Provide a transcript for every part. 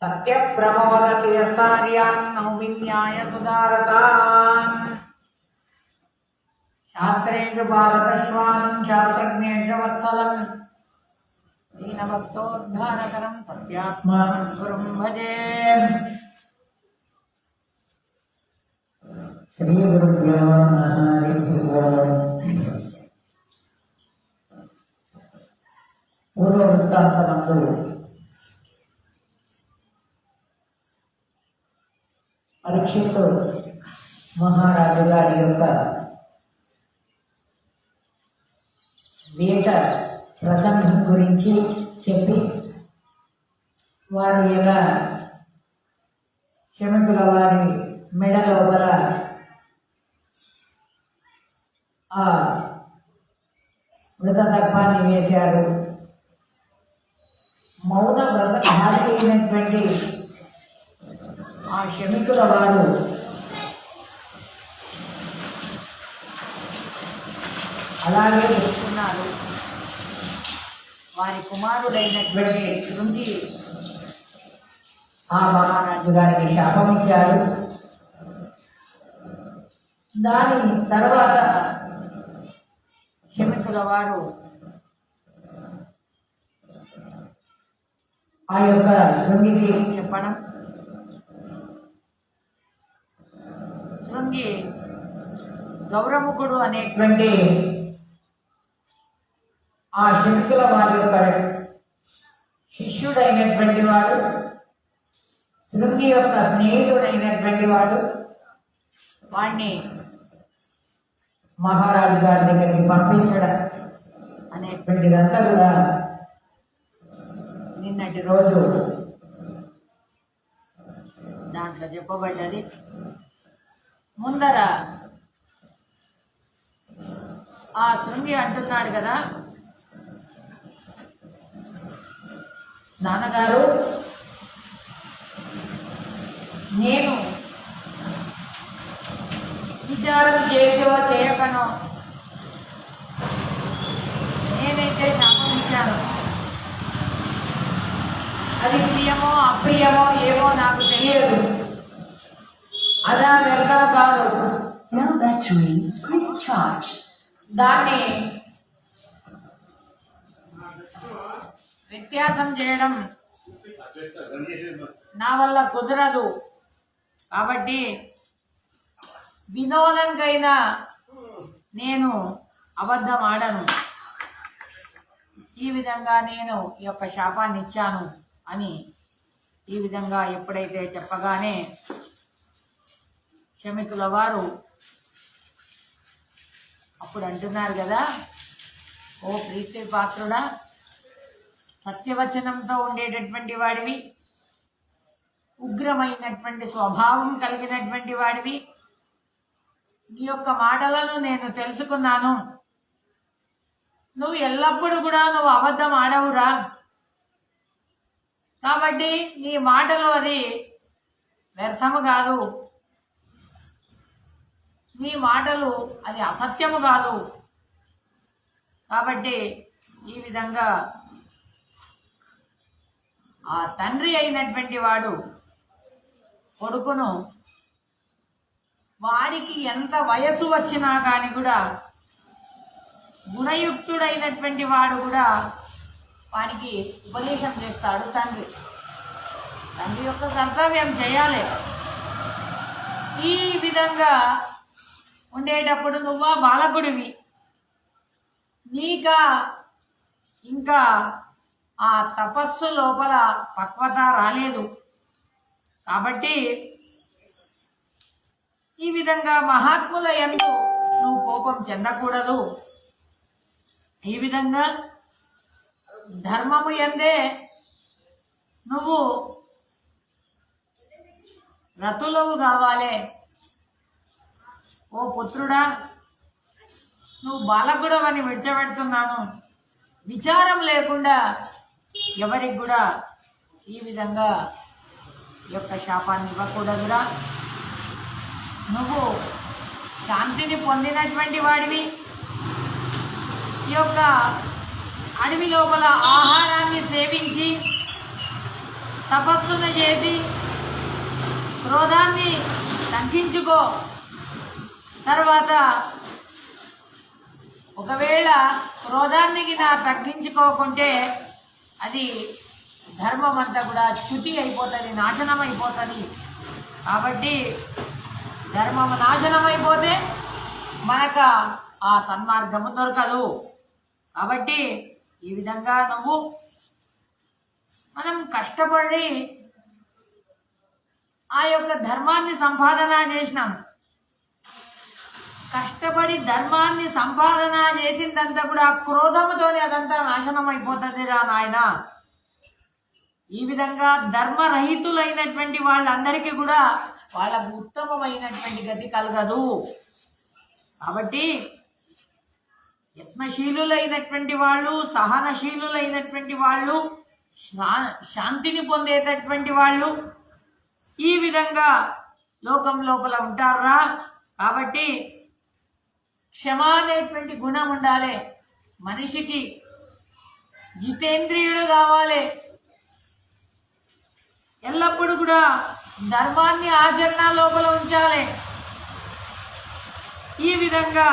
सत्यप्रमोदतीर्थार्यान् नौमिन्याय सुधारतान् शास्त्रेषु बालकश्वानं शास्त्रज्ञेषु वत्सलं दीनभक्तोद्धारकरं सत्यात्मानं गुरुं भजे। श्री गुरुभ्यो नमः। पूर्व वृत्तांतమందు పరీక్షిత్ మహారాజు గారి యొక్క వేట ప్రసంగం గురించి చెప్పి వారు ఎలా శమికుల వారి మెడ లోపల ఆ మృత సర్పాన్ని వేశారు. మౌన వ్రతధారి అయినటువంటి ఆ శమికుల వారు అలాగే చెప్తున్నారు. వారి కుమారుడైనటువంటి శృంగి ఆ మహారాజు గారికి శాపం ఇచ్చారు. దాని తర్వాత శమికుల వారు ఆ యొక్క శృంగికి చెప్పడం, శృంగి గౌరముఖుడు అనేటువంటి ఆ శమికుల వారి యొక్క శిష్యుడైనటువంటి వాడు, శృంగి యొక్క స్నేహితుడైనటువంటి వాడు, వాణ్ణి మహారాజు గారి దగ్గరికి పంపించడం అనేటువంటిదంతా కూడా నిన్నటి రోజు దాంట్లో చెప్పబడ్డది. ముందర ఆ శృంగి అంటున్నాడు కదా, నాన్నగారు నేను విచారం చేయో చేయకనో నేనైతే శాపం ఇచ్చాను, అది ప్రియమో అప్రియమో ఏమో నాకు తెలియదు, అదా వ్యర్థం కాదు, దాన్ని వ్యత్యాసం చేయడం నా వల్ల కుదరదు. కాబట్టి వినోదంకైనా నేను అబద్ధం ఆడను, ఈ విధంగా నేను ఈ యొక్క శాపాన్ని ఇచ్చాను అని ఈ విధంగా ఎప్పుడైతే చెప్పగానే శమికుల వారు అప్పుడు అంటున్నారు కదా, ఓ ప్రీతి పాత్రుడా, సత్యవచనంతో ఉండేటటువంటి వాడివి, ఉగ్రమైనటువంటి స్వభావం కలిగినటువంటి వాడివి, నీ యొక్క మాటలను నేను తెలుసుకున్నాను, నువ్వు ఎల్లప్పుడూ కూడా నువ్వు అబద్ధం ఆడవురా, కాబట్టి నీ మాటలు అది వ్యర్థము కాదు, నీ మాటలు అది అసత్యము కాదు. కాబట్టి ఈ విధంగా ఆ తండ్రి అయినటువంటి వాడు కొడుకును వాడికి ఎంత వయసు వచ్చినా కానీ కూడా గుణయుక్తుడైనటువంటి వాడు కూడా వానికి ఉపదేశం చేస్తాడు. తండ్రి యొక్క కర్తవ్యం చేయాలి. ఈ విధంగా ఉండేటప్పుడు నువ్వా బాలకుడివి, నీకా ఇంకా ఆ తపస్సు లోపల పక్వత రాలేదు, కాబట్టి ఈ విధంగా మహాత్ముల యందు నువ్వు కోపం చెందకూడదు. ఈ విధంగా ధర్మము యందే నువ్వు రతులవు కావాలి. ఓ పుత్రుడా, నువ్వు బాలకుడవని విడిచిపెడుతున్నాను, విచారం లేకుండా ఎవరికి కూడా ఈ విధంగా యొక్క శాపాన్ని ఇవ్వకూడదురా. నువ్వు శాంతిని పొందినటువంటి వాడివి, ఈ యొక్క అడవి లోపల ఆహారాన్ని సేవించి తపస్సును చేసి క్రోధాన్ని తగ్గించుకో. తర్వాత ఒకవేళ క్రోధాన్ని తగ్గించుకోకుంటే అది ధర్మం అంతా కూడా చ్యుతి అయిపోతుంది, నాశనం అయిపోతుంది. కాబట్టి ధర్మము నాశనం అయిపోతే మనకు ఆ సన్మార్గము దొరకదు. కాబట్టి ఈ విధంగా మనం కష్టపడి ఆ యొక్క ధర్మాన్ని సంపాదన చేసినాం. కష్టపడి ధర్మాన్ని సంపాదన చేసిందంతా కూడా క్రోధముతోనే అదంతా నాశనం అయిపోతుంది రా నాయన. ఈ విధంగా ధర్మరహితులైనటువంటి వాళ్ళందరికీ కూడా వాళ్ళకు ఉత్తమమైనటువంటి గతి కలగదు. కాబట్టి యత్నశీలులైనటువంటి వాళ్ళు, సహనశీలులైనటువంటి వాళ్ళు, శాంతిని పొందేటటువంటి వాళ్ళు ఈ విధంగా లోకం లోపల ఉంటారా. కాబట్టి క్షమ అనేటువంటి గుణం ఉండాలి మనిషికి. జితేంద్రియుడు కావాలి. ఎల్లప్పుడూ కూడా ధర్మాన్ని ఆచరణ లోపల ఉంచాలి. ఈ విధంగా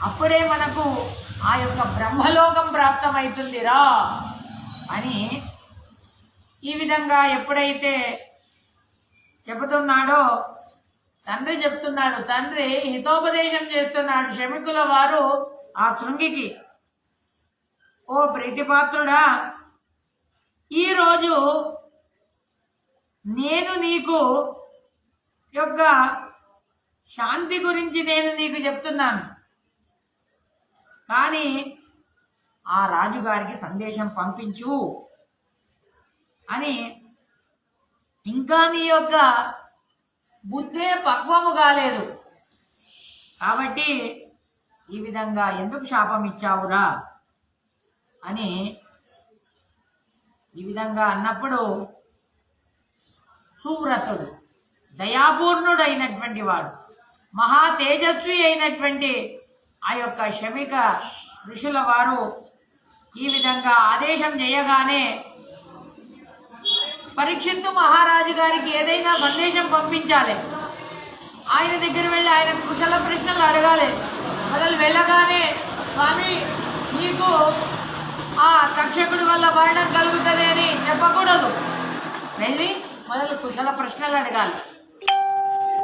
అప్పుడే మనకు ఆ యొక్క బ్రహ్మలోకం ప్రాప్తమవుతుందిరా అని ఈ విధంగా ఎప్పుడైతే చెబుతున్నాడో తండ్రి చెప్తున్నాడు. తండ్రి హితోపదేశం చేస్తున్నాడు శమికుల వారు ఆ శృంగికి. ఓ ప్రీతిపాత్రుడా, ఈరోజు నేను నీకు యొక్క శాంతి గురించి నేను నీకు చెప్తున్నాను. కానీ ఆ రాజుగారికి సందేశం పంపించు అని, ఇంకా నీ యొక్క బుద్ధే పక్వము కాలేదు కాబట్టి ఈ విధంగా ఎందుకు శాపం ఇచ్చావురా అని ఈ విధంగా అన్నప్పుడు సువ్రతుడు, దయాపూర్ణుడు అయినటువంటి వాడు, మహా తేజస్వి అయినటువంటి ఆ యొక్క శమిక ఋషుల వారు ఈ విధంగా ఆదేశం చేయగానే పరీక్షిత్తు మహారాజు గారికి ఏదైనా సందేశం పంపించాలి. ఆయన దగ్గర వెళ్ళి ఆయన కుశల ప్రశ్నలు అడగాలి. మొదలు వెళ్ళగానే స్వామి నీకు ఆ తక్షకుడి వల్ల మరణం కలుగుతుంది అని చెప్పకూడదు. వెళ్ళి మొదలు కుశల ప్రశ్నలు అడగాలి.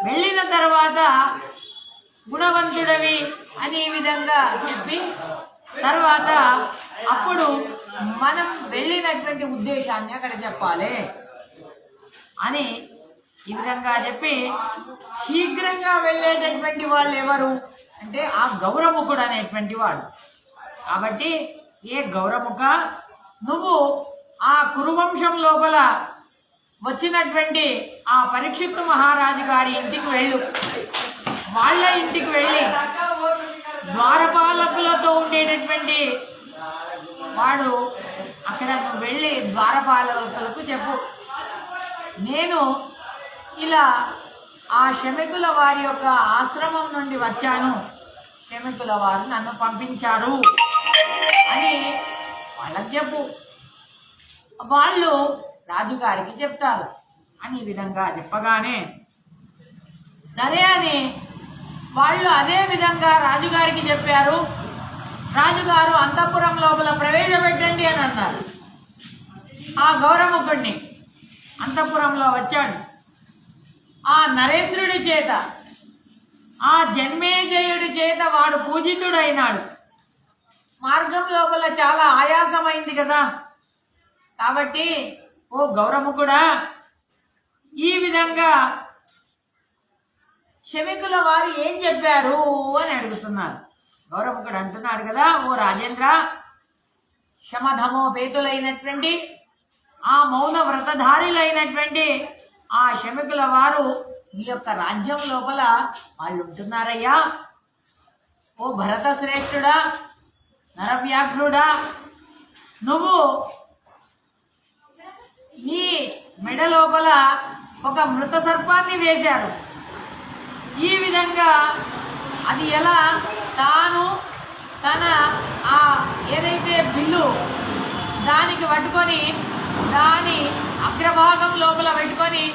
వెళ్ళిన తర్వాత గుణవంతుడవి అని ఈ విధంగా చెప్పి తర్వాత అప్పుడు మనం వెళ్ళినటువంటి ఉద్దేశాన్ని అక్కడ చెప్పాలి అని ఈ విధంగా చెప్పి శీఘ్రంగా వెళ్ళేటటువంటి వాళ్ళు ఎవరు అంటే ఆ గౌరముఖుడు అనేటువంటి వాడు. కాబట్టి ఏ గౌరముఖ, నువ్వు ఆ కురువంశం లోపల వచ్చినటువంటి ఆ పరీక్షిత్తు మహారాజు గారి ఇంటికి వెళ్ళు. వాళ్ళ ఇంటికి వెళ్ళి ద్వారపాలకులతో ఉండేటటువంటి వాడు అక్కడ నువ్వు వెళ్ళి ద్వారపాలకులకు చెప్పు, నేను ఇలా ఆ శమికుల వారి యొక్క ఆశ్రమం నుండి వచ్చాను, శమికుల వారు నన్ను పంపించారు అని వాళ్ళకి చెప్పు. వాళ్ళు రాజుగారికి చెప్తారు అని ఈ విధంగా చెప్పగానే సరే అని వాళ్ళు అదే విధంగా రాజుగారికి చెప్పారు. రాజుగారు అంతఃపురం లోపల ప్రవేశపెట్టండి అని అన్నారు. ఆ గౌరముఖుడిని అంతఃపురంలో వచ్చాడు. ఆ నరేంద్రుడి చేత, ఆ జన్మేజయుడి చేత వాడు పూజితుడైనాడు. మార్గం లోపల చాలా ఆయాసమైంది కదా. కాబట్టి ఓ గౌరముఖుడా, ఈ విధంగా శమికుల వారు ఏం చెప్పారు అని అడుగుతున్నారు. గౌరముఖుడు అంటున్నాడు కదా, ఓ రాజేంద్ర, శమధమోపేతులైనటువంటి ఆ మౌన వ్రతధారులైనటువంటి ఆ శమికుల వారు మీ యొక్క రాజ్యం లోపల వాళ్ళు ఉంటున్నారయ్యా. ఓ భరత శ్రేష్ఠుడా, నరవ్యాఘ్రుడా, నువ్వు నీ మెడ లోపల ఒక మృత సర్పాన్ని వేశారు. ఈ విధంగా అది ఎలా తన ఆ ఏదైతే బిల్లు దానికి పట్టుకొని దాని అగ్రభాగం లోపల పెట్టుకొని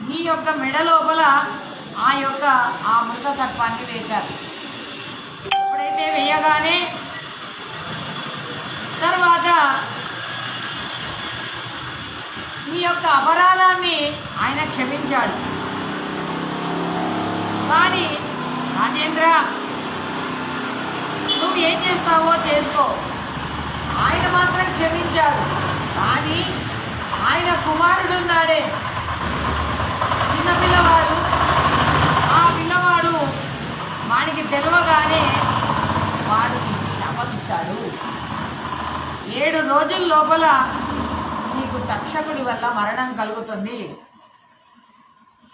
నీ యొక్క మెడ లోపల ఆ మృత సర్పాన్ని వేశారు. ఎప్పుడైతే వేయగానే తర్వాత నీ యొక్క అపరాధాన్ని ఆయన క్షమించాడు. కానీ రాజేంద్ర, నువ్వు ఏం చేస్తావో చేసుకో, ఆయన మాత్రం క్షమించాడు. కానీ ఆయన కుమారుడు ఉన్నాడే, చిన్న పిల్లవాడు, ఆ పిల్లవాడు వాడికి తెలవగానే వాడు శాపమిచ్చాడు. 7 రోజుల లోపల నీకు తక్షకుడి వల్ల మరణం కలుగుతుంది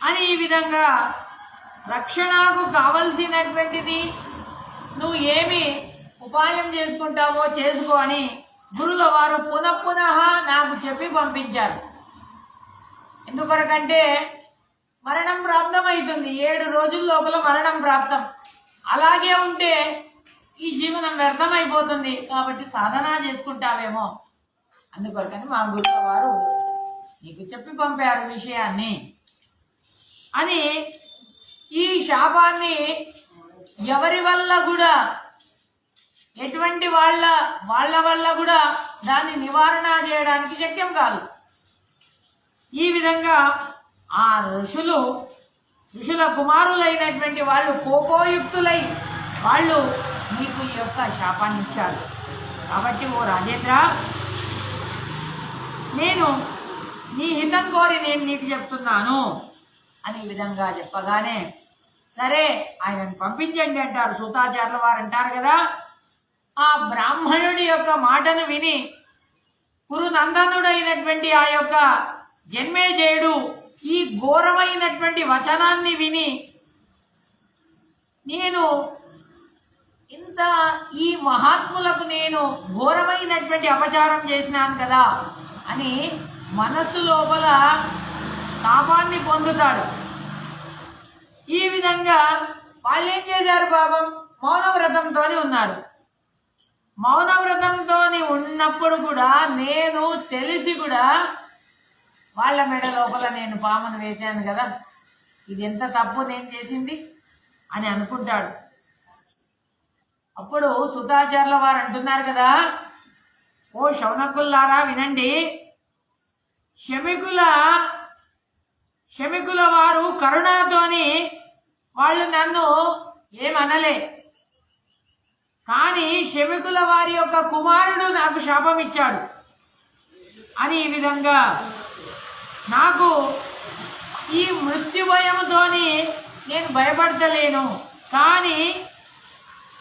అని ఈ విధంగా రక్షణకు కావలసినటువంటిది నువ్వు ఏమి ఉపాయం చేసుకుంటావో చేసుకో అని గురుల వారు పునః నాకు చెప్పి పంపించారు. ఎందుకొరకంటే మరణం ప్రాప్తమవుతుంది, 7 రోజుల లోపల మరణం ప్రాప్తం. అలాగే ఉంటే ఈ జీవనం వ్యర్థమైపోతుంది, కాబట్టి సాధన చేసుకుంటావేమో, అందుకొరకని మా గురుల వారు నీకు చెప్పి పంపారు విషయాన్ని అని. ఈ శాపాన్ని ఎవరి వల్ల కూడా, ఎటువంటి వాళ్ళ వల్ల కూడా దాన్ని నివారణ చేయడానికి శక్యం కాదు. ఈ విధంగా ఆ ఋషుల కుమారులైనటువంటి వాళ్ళు కోపోయుక్తులై వాళ్ళు నీకు ఈ యొక్క శాపాన్ని ఇచ్చారు. కాబట్టి ఓ రాజేంద్ర, నేను నీ హితం కోరి నేను నీకు చెప్తున్నాను అని ఈ విధంగా చెప్పగానే సరే ఆయనను పంపించండి అంటారు. సూతాచార్యుల వారు అంటారు కదా, ఆ బ్రాహ్మణుడి యొక్క మాటను విని కురునందనుడైనటువంటి ఆ యొక్క జన్మేజయుడు ఈ ఘోరమైనటువంటి వచనాన్ని విని, నేను ఈ మహాత్ములకు నేను ఘోరమైనటువంటి అపచారం చేసినాను కదా అని మనస్సు లోపల తాపాన్ని పొందుతాడు. ఈ విధంగా వాళ్ళు ఏం చేశారు పాపం, మౌనవ్రతంతో ఉన్నారు. మౌనవ్రతంతో ఉన్నప్పుడు కూడా నేను తెలిసి కూడా వాళ్ళ మెడ లోపల నేను పామును వేశాను కదా, ఇది ఎంత తప్పు నేను చేసింది అని అనుకుంటాడు. అప్పుడు సుతాచార్యుల వారు అంటున్నారు కదా, ఓ శౌనకుల్లారా వినండి, శమికుల వారు కరుణతోని వాళ్ళు నన్ను ఏమనలే, కానీ శమికుల వారి యొక్క కుమారుడు నాకు శాపం ఇచ్చాడు అని ఈ విధంగా నాకు ఈ మృత్యు భయముతోని నేను భయపడతలేను, కానీ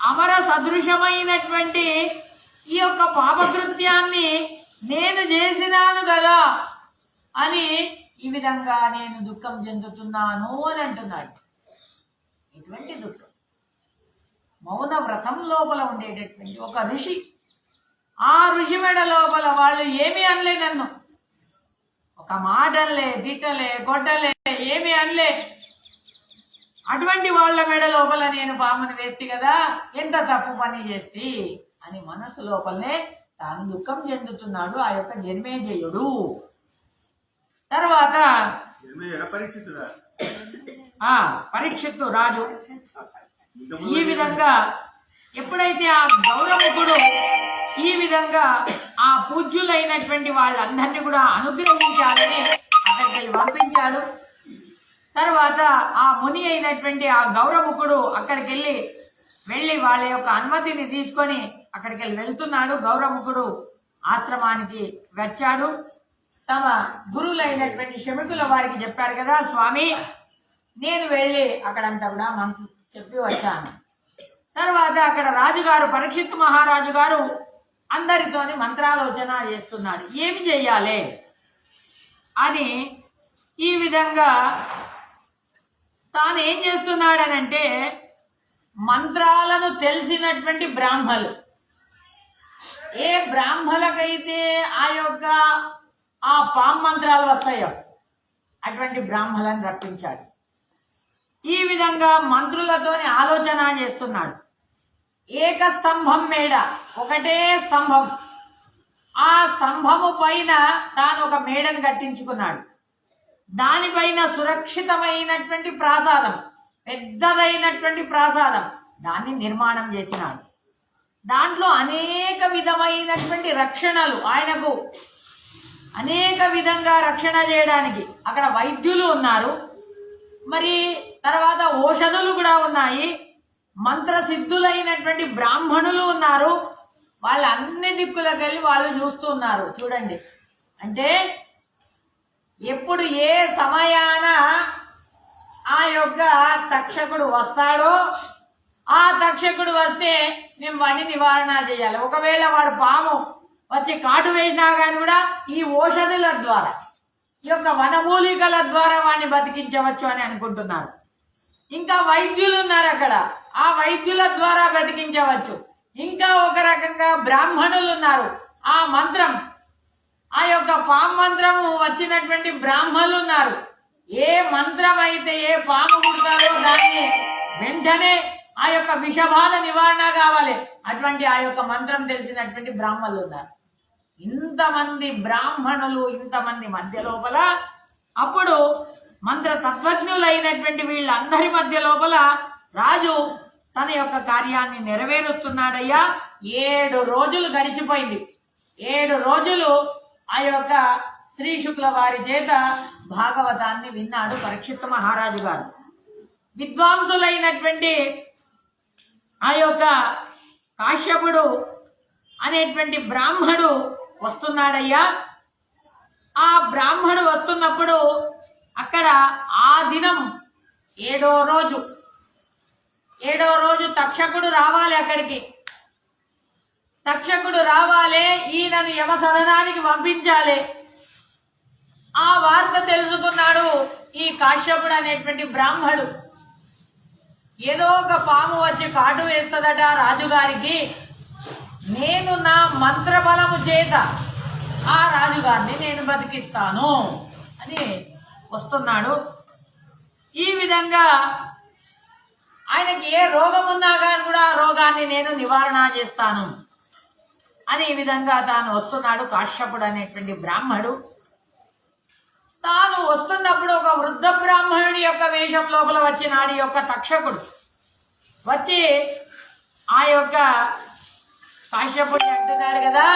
అమర సదృశమైనటువంటి ఈ యొక్క పాపకృత్యాన్ని నేను చేసినాను కదా అని ఈ విధంగా నేను దుఃఖం చెందుతున్నాను అని అంటున్నాడు. ఇటువంటి దుఃఖం మౌన వ్రతం లోపల ఉండేటటువంటి ఒక ఋషి, ఆ ఋషి మెడ లోపల వాళ్ళు ఏమీ అనలే, నన్ను ఒక మాట అనలే, తిట్టలే, కొట్టలే, ఏమీ అనలే. అటువంటి వాళ్ళ మెడ లోపల నేను పామును వేస్తే కదా, ఎంత తప్పు పని చేస్తే అని మనసు లోపలనే తాను దుఃఖం చెందుతున్నాడు ఆ యొక్క జన్మేజయుడు. తర్వాత పరీక్షిత్తు రాజు ఈ విధంగా ఎప్పుడైతే ఆ గౌరవకుడు ఈ విధంగా ఆ పూజ్యులైనటువంటి వాళ్ళందరినీ కూడా అనుగ్రహించాలని అక్కడికి పంపించాడు. తర్వాత ఆ ముని అయినటువంటి ఆ గౌరముఖుడు అక్కడికి వెళ్ళి వాళ్ళ యొక్క అనుమతిని తీసుకొని అక్కడికి వెళ్తున్నాడు. గౌరముఖుడు ఆశ్రమానికి వచ్చాడు. తమ గురువులైనటువంటి శమికుల వారికి చెప్పారు కదా, స్వామి నేను వెళ్ళి అక్కడంతా కూడా చెప్పి వచ్చాను. తర్వాత అక్కడ రాజుగారు పరీక్షిత్ మహారాజు గారు అందరితోని మంత్రాలోచన చేస్తున్నాడు, ఏమి చెయ్యాలి అని. ఈ విధంగా తాను ఏం చేస్తున్నాడనంటే, మంత్రాలను తెలిసినటువంటి బ్రాహ్మలు, ఏ బ్రాహ్మలకైతే ఆ పాము మంత్రాలు వస్తాయో అటువంటి బ్రాహ్మలను రప్పించాడు. ఈ విధంగా మంత్రులతోని ఆలోచన చేస్తున్నాడు. ఏక స్తంభం మేడ, ఒకటే స్తంభం, ఆ స్తంభము పైన తాను ఒక మేడను కట్టించుకున్నాడు. దానిపైన సురక్షితమైనటువంటి ప్రాసాదం, పెద్దదైనటువంటి ప్రాసాదం దాన్ని నిర్మాణం చేసినాడు. దాంట్లో అనేక విధమైనటువంటి రక్షణలు, ఆయనకు అనేక విధంగా రక్షణ చేయడానికి అక్కడ వైద్యులు ఉన్నారు, మరి తర్వాత ఔషధులు కూడా ఉన్నాయి, మంత్రసిద్ధులైనటువంటి బ్రాహ్మణులు ఉన్నారు. వాళ్ళు అన్ని దిక్కులకు వెళ్ళి వాళ్ళు చూస్తున్నారు. చూడండి, అంటే ఎప్పుడు ఏ సమయాన ఆ యొక్క తక్షకుడు వస్తాడో, ఆ తక్షకుడు వస్తే మేము వాడిని నివారణ చేయాలి. ఒకవేళ వాడు పాము వచ్చి కాటు వేసినా కానీ కూడా ఈ ఔషధుల ద్వారా, ఈ యొక్క వనమూలికల ద్వారా వాడిని బతికించవచ్చు అని అనుకుంటున్నారు. ఇంకా వైద్యులు ఉన్నారు అక్కడ, ఆ వైద్యుల ద్వారా బతికించవచ్చు. ఇంకా ఒక రకంగా బ్రాహ్మణులు ఉన్నారు, ఆ మంత్రం, ఆ యొక్క పాము మంత్రము వచ్చినటువంటి బ్రాహ్మణులు ఉన్నారు. ఏ మంత్రం అయితే ఏ పాము కుడతారో దాన్ని వెంటనే ఆ యొక్క విషబాధ నివారణ కావాలి, అటువంటి ఆ యొక్క మంత్రం తెలిసినటువంటి బ్రాహ్మణులు ఉన్నారు. ఇంతమంది బ్రాహ్మణులు, ఇంతమంది మధ్య లోపల అప్పుడు మంత్ర తత్వజ్ఞులైనటువంటి వీళ్ళందరి మధ్య లోపల రాజు తన యొక్క కార్యాన్ని నెరవేరుస్తున్నాడయ్యా. 7 రోజులు గడిచిపోయింది. 7 రోజులు ఆ యొక్క శ్రీ శుక్ల వారి చేత భాగవతాన్ని విన్నాడు పరీక్షిత్ మహారాజు గారు. విద్వాంసులైనటువంటి ఆ యొక్క కాశ్యపుడు అనేటువంటి బ్రాహ్మడు వస్తున్నాడయ్యా. ఆ బ్రాహ్మడు వస్తున్నప్పుడు అక్కడ ఆ దినం 7వ రోజు తక్షకుడు రావాలి. అక్కడికి తక్షకుడు రావాలి, ఈయనను యమసదనానికి పంపించాలి. ఆ వార్త తెలుసుకున్నాడు ఈ కాశ్యపుడు అనేటువంటి బ్రాహ్మడు. ఏదో ఒక పాము వచ్చి కాటు వేస్తుందట రాజుగారికి, నేను నా మంత్రబలము చేత ఆ రాజుగారిని నేను బతికిస్తాను అని వస్తున్నాడు. ఈ విధంగా ఆయనకి ఏ రోగం ఉన్నా కానీ కూడా ఆ రోగాన్ని నేను నివారణ చేస్తాను అని ఈ విధంగా తాను వస్తున్నాడు. కాశ్యపుడు అనేటువంటి బ్రాహ్మడు తాను వస్తున్నప్పుడు ఒక వృద్ధ బ్రాహ్మణుడి యొక్క వేషం లోపల వచ్చినాడు ఈ యొక్క తక్షకుడు. వచ్చి ఆ యొక్క కాశ్యపుడి అంటున్నాడు కదా,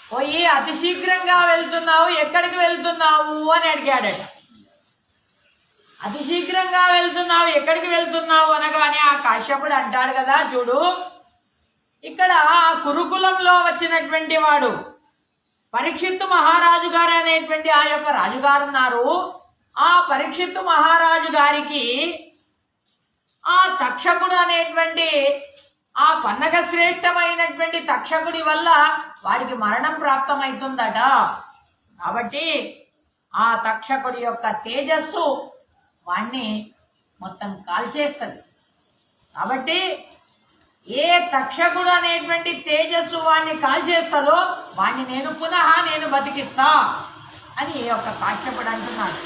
పోయి అతి శీఘ్రంగా వెళ్తున్నావు, ఎక్కడికి వెళ్తున్నావు అని అడిగాడట. అతి శీఘ్రంగా వెళ్తున్నావు, ఎక్కడికి వెళ్తున్నావు అనగానే ఆ కాశ్యపుడు అంటాడు కదా, చూడు ఇక్కడ కురుకులంలో వచ్చినటువంటి వాడు పరీక్షిత్తు మహారాజు గారు అనేటువంటి ఆ యొక్క రాజుగారు ఉన్నారు. ఆ పరీక్షిత్తు మహారాజు గారికి ఆ తక్షకుడు అనేటువంటి ఆ పన్నగ శ్రేష్టమైనటువంటి తక్షకుడి వల్ల వాడికి మరణం ప్రాప్తమవుతుందట. కాబట్టి ఆ తక్షకుడి యొక్క తేజస్సు వాణ్ణి మొత్తం కాల్చేస్తుంది. కాబట్టి ఏ తక్షకుడు అనేటువంటి తేజస్సు వాణ్ణి కాల్చేస్తుందో వాణ్ణి నేను బతికిస్తా అని ఈ యొక్క కాశ్యపుడు అంటున్నాడు.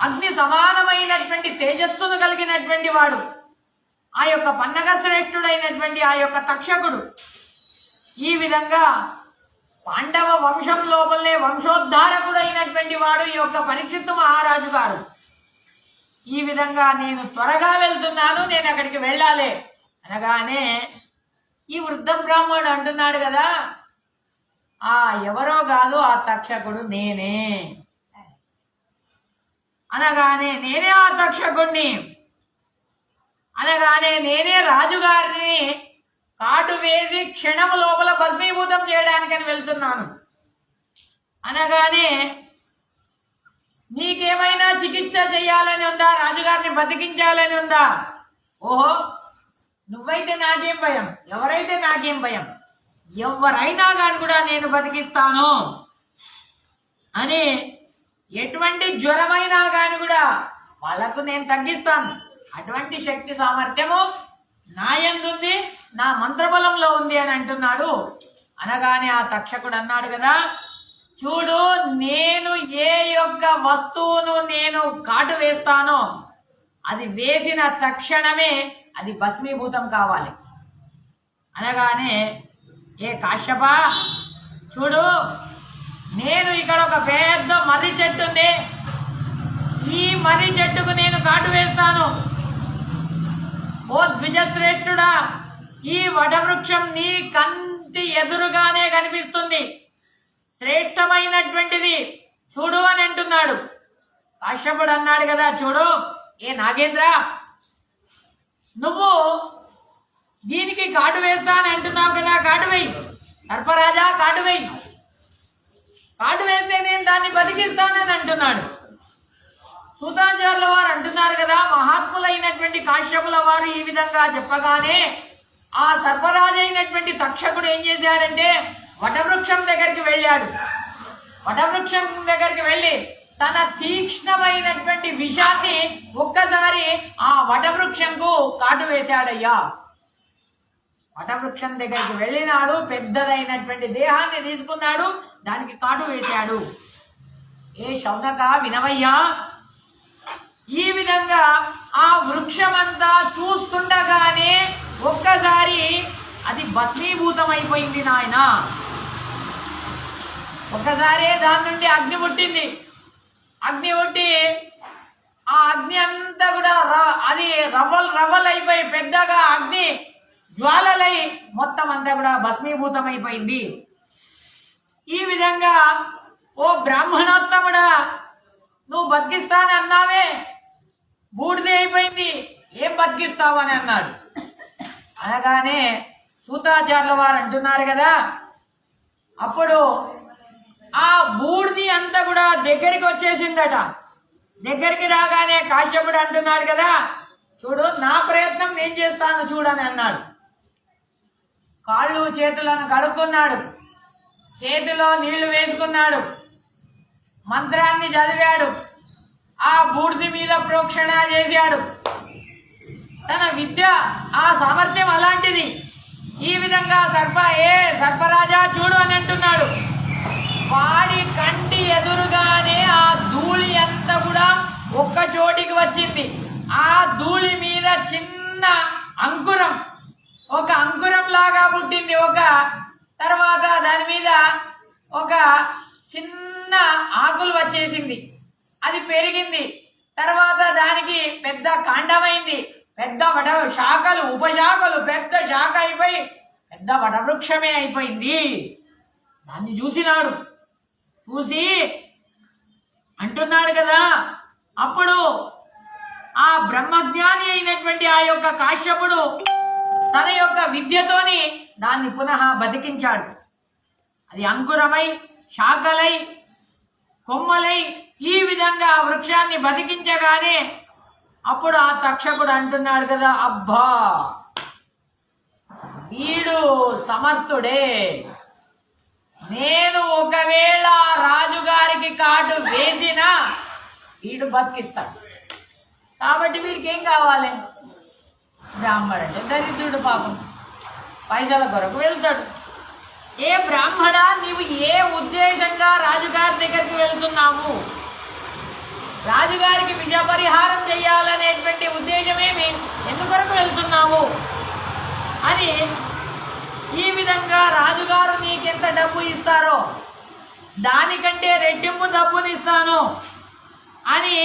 అగ్ని సమానమైనటువంటి తేజస్సును కలిగినటువంటి వాడు ఆ యొక్క పన్నగ శ్రేష్ఠుడైనటువంటి ఆ యొక్క తక్షకుడు. ఈ విధంగా పాండవ వంశం లోపలనే వంశోద్ధారకుడైనటువంటి వాడు ఈ యొక్క పరీక్షిత్తు మహారాజు గారు. ఈ విధంగా నేను త్వరగా వెళ్తున్నాను, నేను అక్కడికి వెళ్ళాలి అనగానే ఈ వృద్ధ బ్రాహ్మణుడు అంటున్నాడు కదా, ఆ ఎవరో కాదు ఆ తక్షకుడు నేనే అనగానే, నేనే ఆ తక్షకుడిని అనగానే, నేనే రాజుగారిని కాటు వేసి క్షణము లోపల భస్మీభూతం చేయడానికని వెళ్తున్నాను అనగానే, నీకేమైనా చికిత్స చేయాలని ఉందా, రాజుగారిని బతికించాలని ఉందా? ఓహో, నువ్వైతే నాకేం భయం, ఎవరైతే నాకేం భయం, ఎవరైనా కానీ కూడా నేను బతికిస్తాను అని, ఎటువంటి జ్వరమైనా కానీ కూడా వాళ్ళకు నేను తగ్గిస్తాను, అటువంటి శక్తి సామర్థ్యము నా యందుంది, నా మంత్రబలంలో ఉంది అని అంటున్నాడు. అనగానే ఆ తక్షకుడు అన్నాడు కదా, చూడు నేను ఏ యొక్క వస్తువును నేను కాటు వేస్తానో అది వేసిన తక్షణమే అది భస్మీభూతం కావాలి అనగానే, ఏ కాశ్యప చూడు, నేను ఇక్కడ ఒక పెద్ద మర్రి చెట్టు ఉంది, ఈ మర్రి చెట్టుకు నేను కాటు వేస్తాను. ఓ ద్విజశ్రేష్ఠుడా, ఈ వటవృక్షం నీ కంటి ఎదురుగానే కనిపిస్తుంది, శ్రేష్టమైనటువంటిది, చూడు అని అంటున్నాడు. కాశ్యపుడు అన్నాడు కదా, చూడు ఏ నాగేంద్ర, నువ్వు దీనికి కాటు వేస్తాను అంటున్నావు కదా, కాటు వేయి సర్పరాజా, కాటు వేయి, కాటు వేస్తే నేను దాన్ని బతికిస్తానని అంటున్నాడు. సూతాచార్యుల వారు అంటున్నారు కదా, మహాత్ములైనటువంటి కాశ్యపుల వారు ఈ విధంగా చెప్పగానే ఆ సర్పరాజు అయినటువంటి తక్షకుడు ఏం చేశాడంటే వటవృక్షం దగ్గరికి వెళ్ళాడు. వటవృక్షం దగ్గరికి వెళ్ళి తన తీక్ష్ణమైనటువంటి విషాన్ని ఒక్కసారి ఆ వటవృక్షంకు కాటు వేశాడయ్యా. వటవృక్షం దగ్గరికి వెళ్ళినాడు, పెద్దదైనటువంటి దేహాన్ని తీసుకున్నాడు, దానికి కాటు వేశాడు. ఏ శౌనక వినవయ్యా, ఈ విధంగా ఆ వృక్షమంతా చూస్తుండగానే ఒక్కసారి అది భస్మీభూతమైపోయింది నాయన. ఒక్కసారి దాని నుండి అగ్ని పుట్టింది. అగ్ని పుట్టి ఆ అగ్ని అంతా కూడా అది రవ్వలు అయిపోయి పెద్దగా అగ్ని జ్వాలలై మొత్తం అంతా కూడా భస్మీభూతమైపోయింది. ఈ విధంగా ఓ బ్రాహ్మణోత్తముడా, నువ్వు బతికిస్తానని అన్నావే, బూడిదే అయిపోయింది, ఏం బతికిస్తావని అన్నాడు. అనగానే సూతాచార్యుల వారు అంటున్నారు కదా, అప్పుడు ఆ బూడిది అంతా కూడా దగ్గరికి వచ్చేసిందట. దగ్గరికి రాగానే కాశ్యపుడు అంటున్నాడు కదా, చూడు నా ప్రయత్నం నేను చేస్తాను చూడని అన్నాడు. కాళ్ళు చేతులను కడుక్కున్నాడు, చేతిలో నీళ్లు వేసుకున్నాడు, మంత్రాన్ని చదివాడు, ఆ బూడిది మీద ప్రోక్షణ చేశాడు. తన విద్య ఆ సామర్థ్యం అలాంటిది. ఈ విధంగా సర్పరాజా చూడు అని అంటున్నాడు. వాడి కంటి ఎదురుగానే ఆ ధూళి అంతా కూడా ఒక్క చోటికి వచ్చింది. ఆ ధూళి మీద చిన్న అంకురం, ఒక అంకురం లాగా పుట్టింది. తర్వాత దాని మీద ఒక చిన్న ఆకులు వచ్చేసింది, అది పెరిగింది. తర్వాత దానికి పెద్ద కాండమైంది, పెద్ద శాఖలు ఉపశాఖలు, పెద్ద శాఖ అయిపోయి పెద్ద వటవృక్షమే అయిపోయింది. దాన్ని చూసినాడు, చూసి అంటున్నాడు కదా, అప్పుడు ఆ బ్రహ్మజ్ఞాని అయినటువంటి ఆ యొక్క కాశ్యపుడు తన యొక్క విద్యతోని దాన్ని పునః బతికించాడు. అది అంకురమై శాఖలై కొమ్మలై ఈ విధంగా వృక్షాన్ని బతికించగానే అప్పుడు ఆ తక్షకుడు అంటున్నాడు కదా, అబ్బా వీడు సమర్థుడే, నేను ఒకవేళ రాజుగారికి కాటు వేసినా వీడు బతికిస్తాడు. కాబట్టి వీడికి ఏం కావాలి? బ్రాహ్మడు అంటే దరిద్రుడు, పాపం పైసల కొరకు వెళ్తాడు. ఏ బ్రాహ్మడా, నీవు ఏ ఉద్దేశంగా రాజుగారి దగ్గరికి వెళ్తున్నావు? రాజుగారికి విజయ పరిహారం చేయాలనేటువంటి ఉద్దేశమేమి, ఎందుకొరకు వెళ్తున్నావు అని ఈ విధంగా రాజుగారు నీకెంత డబ్బు ఇస్తారో దానికంటే రెట్టింపు డబ్బునిస్తాను అని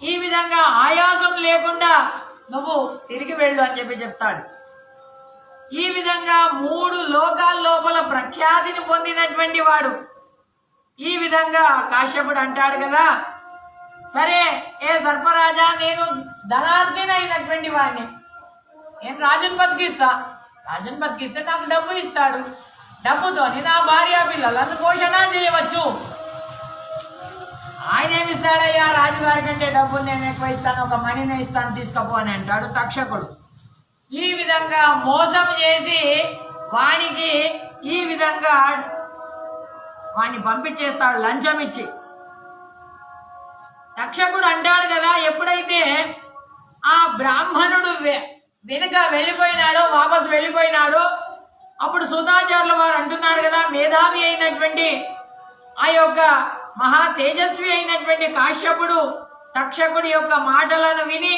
ఈ విధంగా ఆయాసం లేకుండా నువ్వు తిరిగి వెళ్ళు అని చెప్తాడు. ఈ విధంగా 3 లోకాల లోపల ప్రఖ్యాతిని పొందినటువంటి వాడు. ఈ విధంగా కాశ్యపుడు అంటాడు కదా, సరే ఏ సర్పరాజా, నేను ధనార్జన అయినటువంటి వాడిని, నేను రాజుని బతికిస్తా, రాజుని బతికిస్తే నాకు డబ్బు ఇస్తాడు, డబ్బుతోని నా భార్య పిల్లలను పోషణ చేయవచ్చు. ఆయన ఏమిస్తాడయ్యా, రాజుగారి కంటే డబ్బు నేను ఎక్కువ ఇస్తాను, ఒక మణిని ఇస్తాను తీసుకపో అని అంటాడు తక్షకుడు. ఈ విధంగా మోసం చేసి వానికి ఈ విధంగా వాడిని పంపించేస్తాడు లంచం ఇచ్చి. తక్షకుడు అంటాడు కదా, ఎప్పుడైతే ఆ బ్రాహ్మణుడు వెనుక వెళ్ళిపోయినాడో, వాపసు వెళ్ళిపోయినాడో, అప్పుడు సూతాచార్యుల వారు అంటున్నారు కదా, మేధావి అయినటువంటి ఆ యొక్క మహా తేజస్వి అయినటువంటి కాశ్యపుడు తక్షకుడి యొక్క మాటలను విని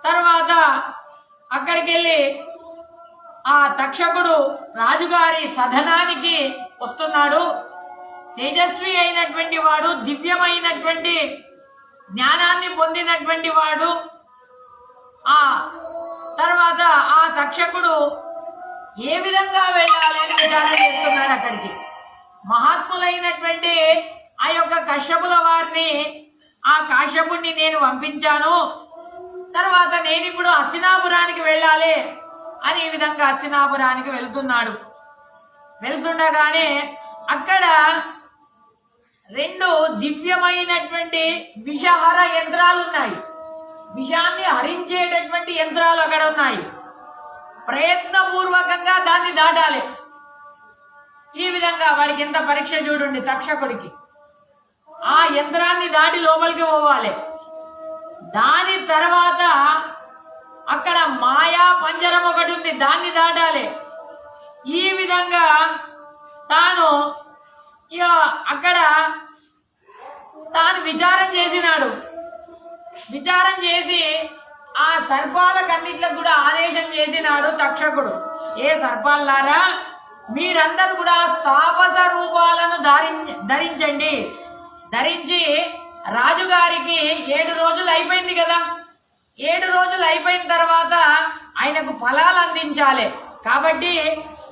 తర్వాత అక్కడికి వెళ్ళి ఆ తక్షకుడు రాజుగారి సదనానికి వస్తున్నాడు. తేజస్వి అయినటువంటి వాడు, దివ్యమైనటువంటి జ్ఞానాన్ని పొందినటువంటి వాడు. ఆ తర్వాత ఆ తక్షకుడు ఏ విధంగా వెళ్ళాలి అని విచారణ చేస్తున్నాడు. అక్కడికి మహాత్ములైనటువంటి ఆ యొక్క కశ్యపుల వారిని, ఆ కాశ్యపుణ్ణి నేను పంపించాను. తర్వాత నేను ఇప్పుడు హస్తినాపురానికి వెళ్ళాలి అని ఈ విధంగా హస్తినాపురానికి వెళ్తున్నాడు. వెళ్తుండగానే అక్కడ 2 దివ్యమైనటువంటి విషహర యంత్రాలు ఉన్నాయి. విషాన్ని హరించేటటువంటి యంత్రాలు అక్కడ ఉన్నాయి. ప్రయత్నపూర్వకంగా దాన్ని దాటాలి. ఈ విధంగా వాడికి ఎంత పరీక్ష చూడండి తక్షకుడికి. ఆ యంత్రాన్ని దాటి లోపలికి పోవాలి. దాని తర్వాత అక్కడ మాయా పంజరం ఒకటి ఉంది, దాన్ని దాటాలి. ఈ విధంగా తాను అక్కడ తాను విచారం చేసినాడు. విచారం చేసి ఆ సర్పాలకన్నిట్లకు కూడా ఆదేశం చేసినాడు తక్షకుడు. ఏ సర్పాలారా, మీరందరూ కూడా తాపస రూపాలను ధరించండి. ధరించి రాజుగారికి 7 రోజులు అయిపోయింది కదా, 7 రోజులు అయిపోయిన తర్వాత ఆయనకు ఫలాలు అందించాలి. కాబట్టి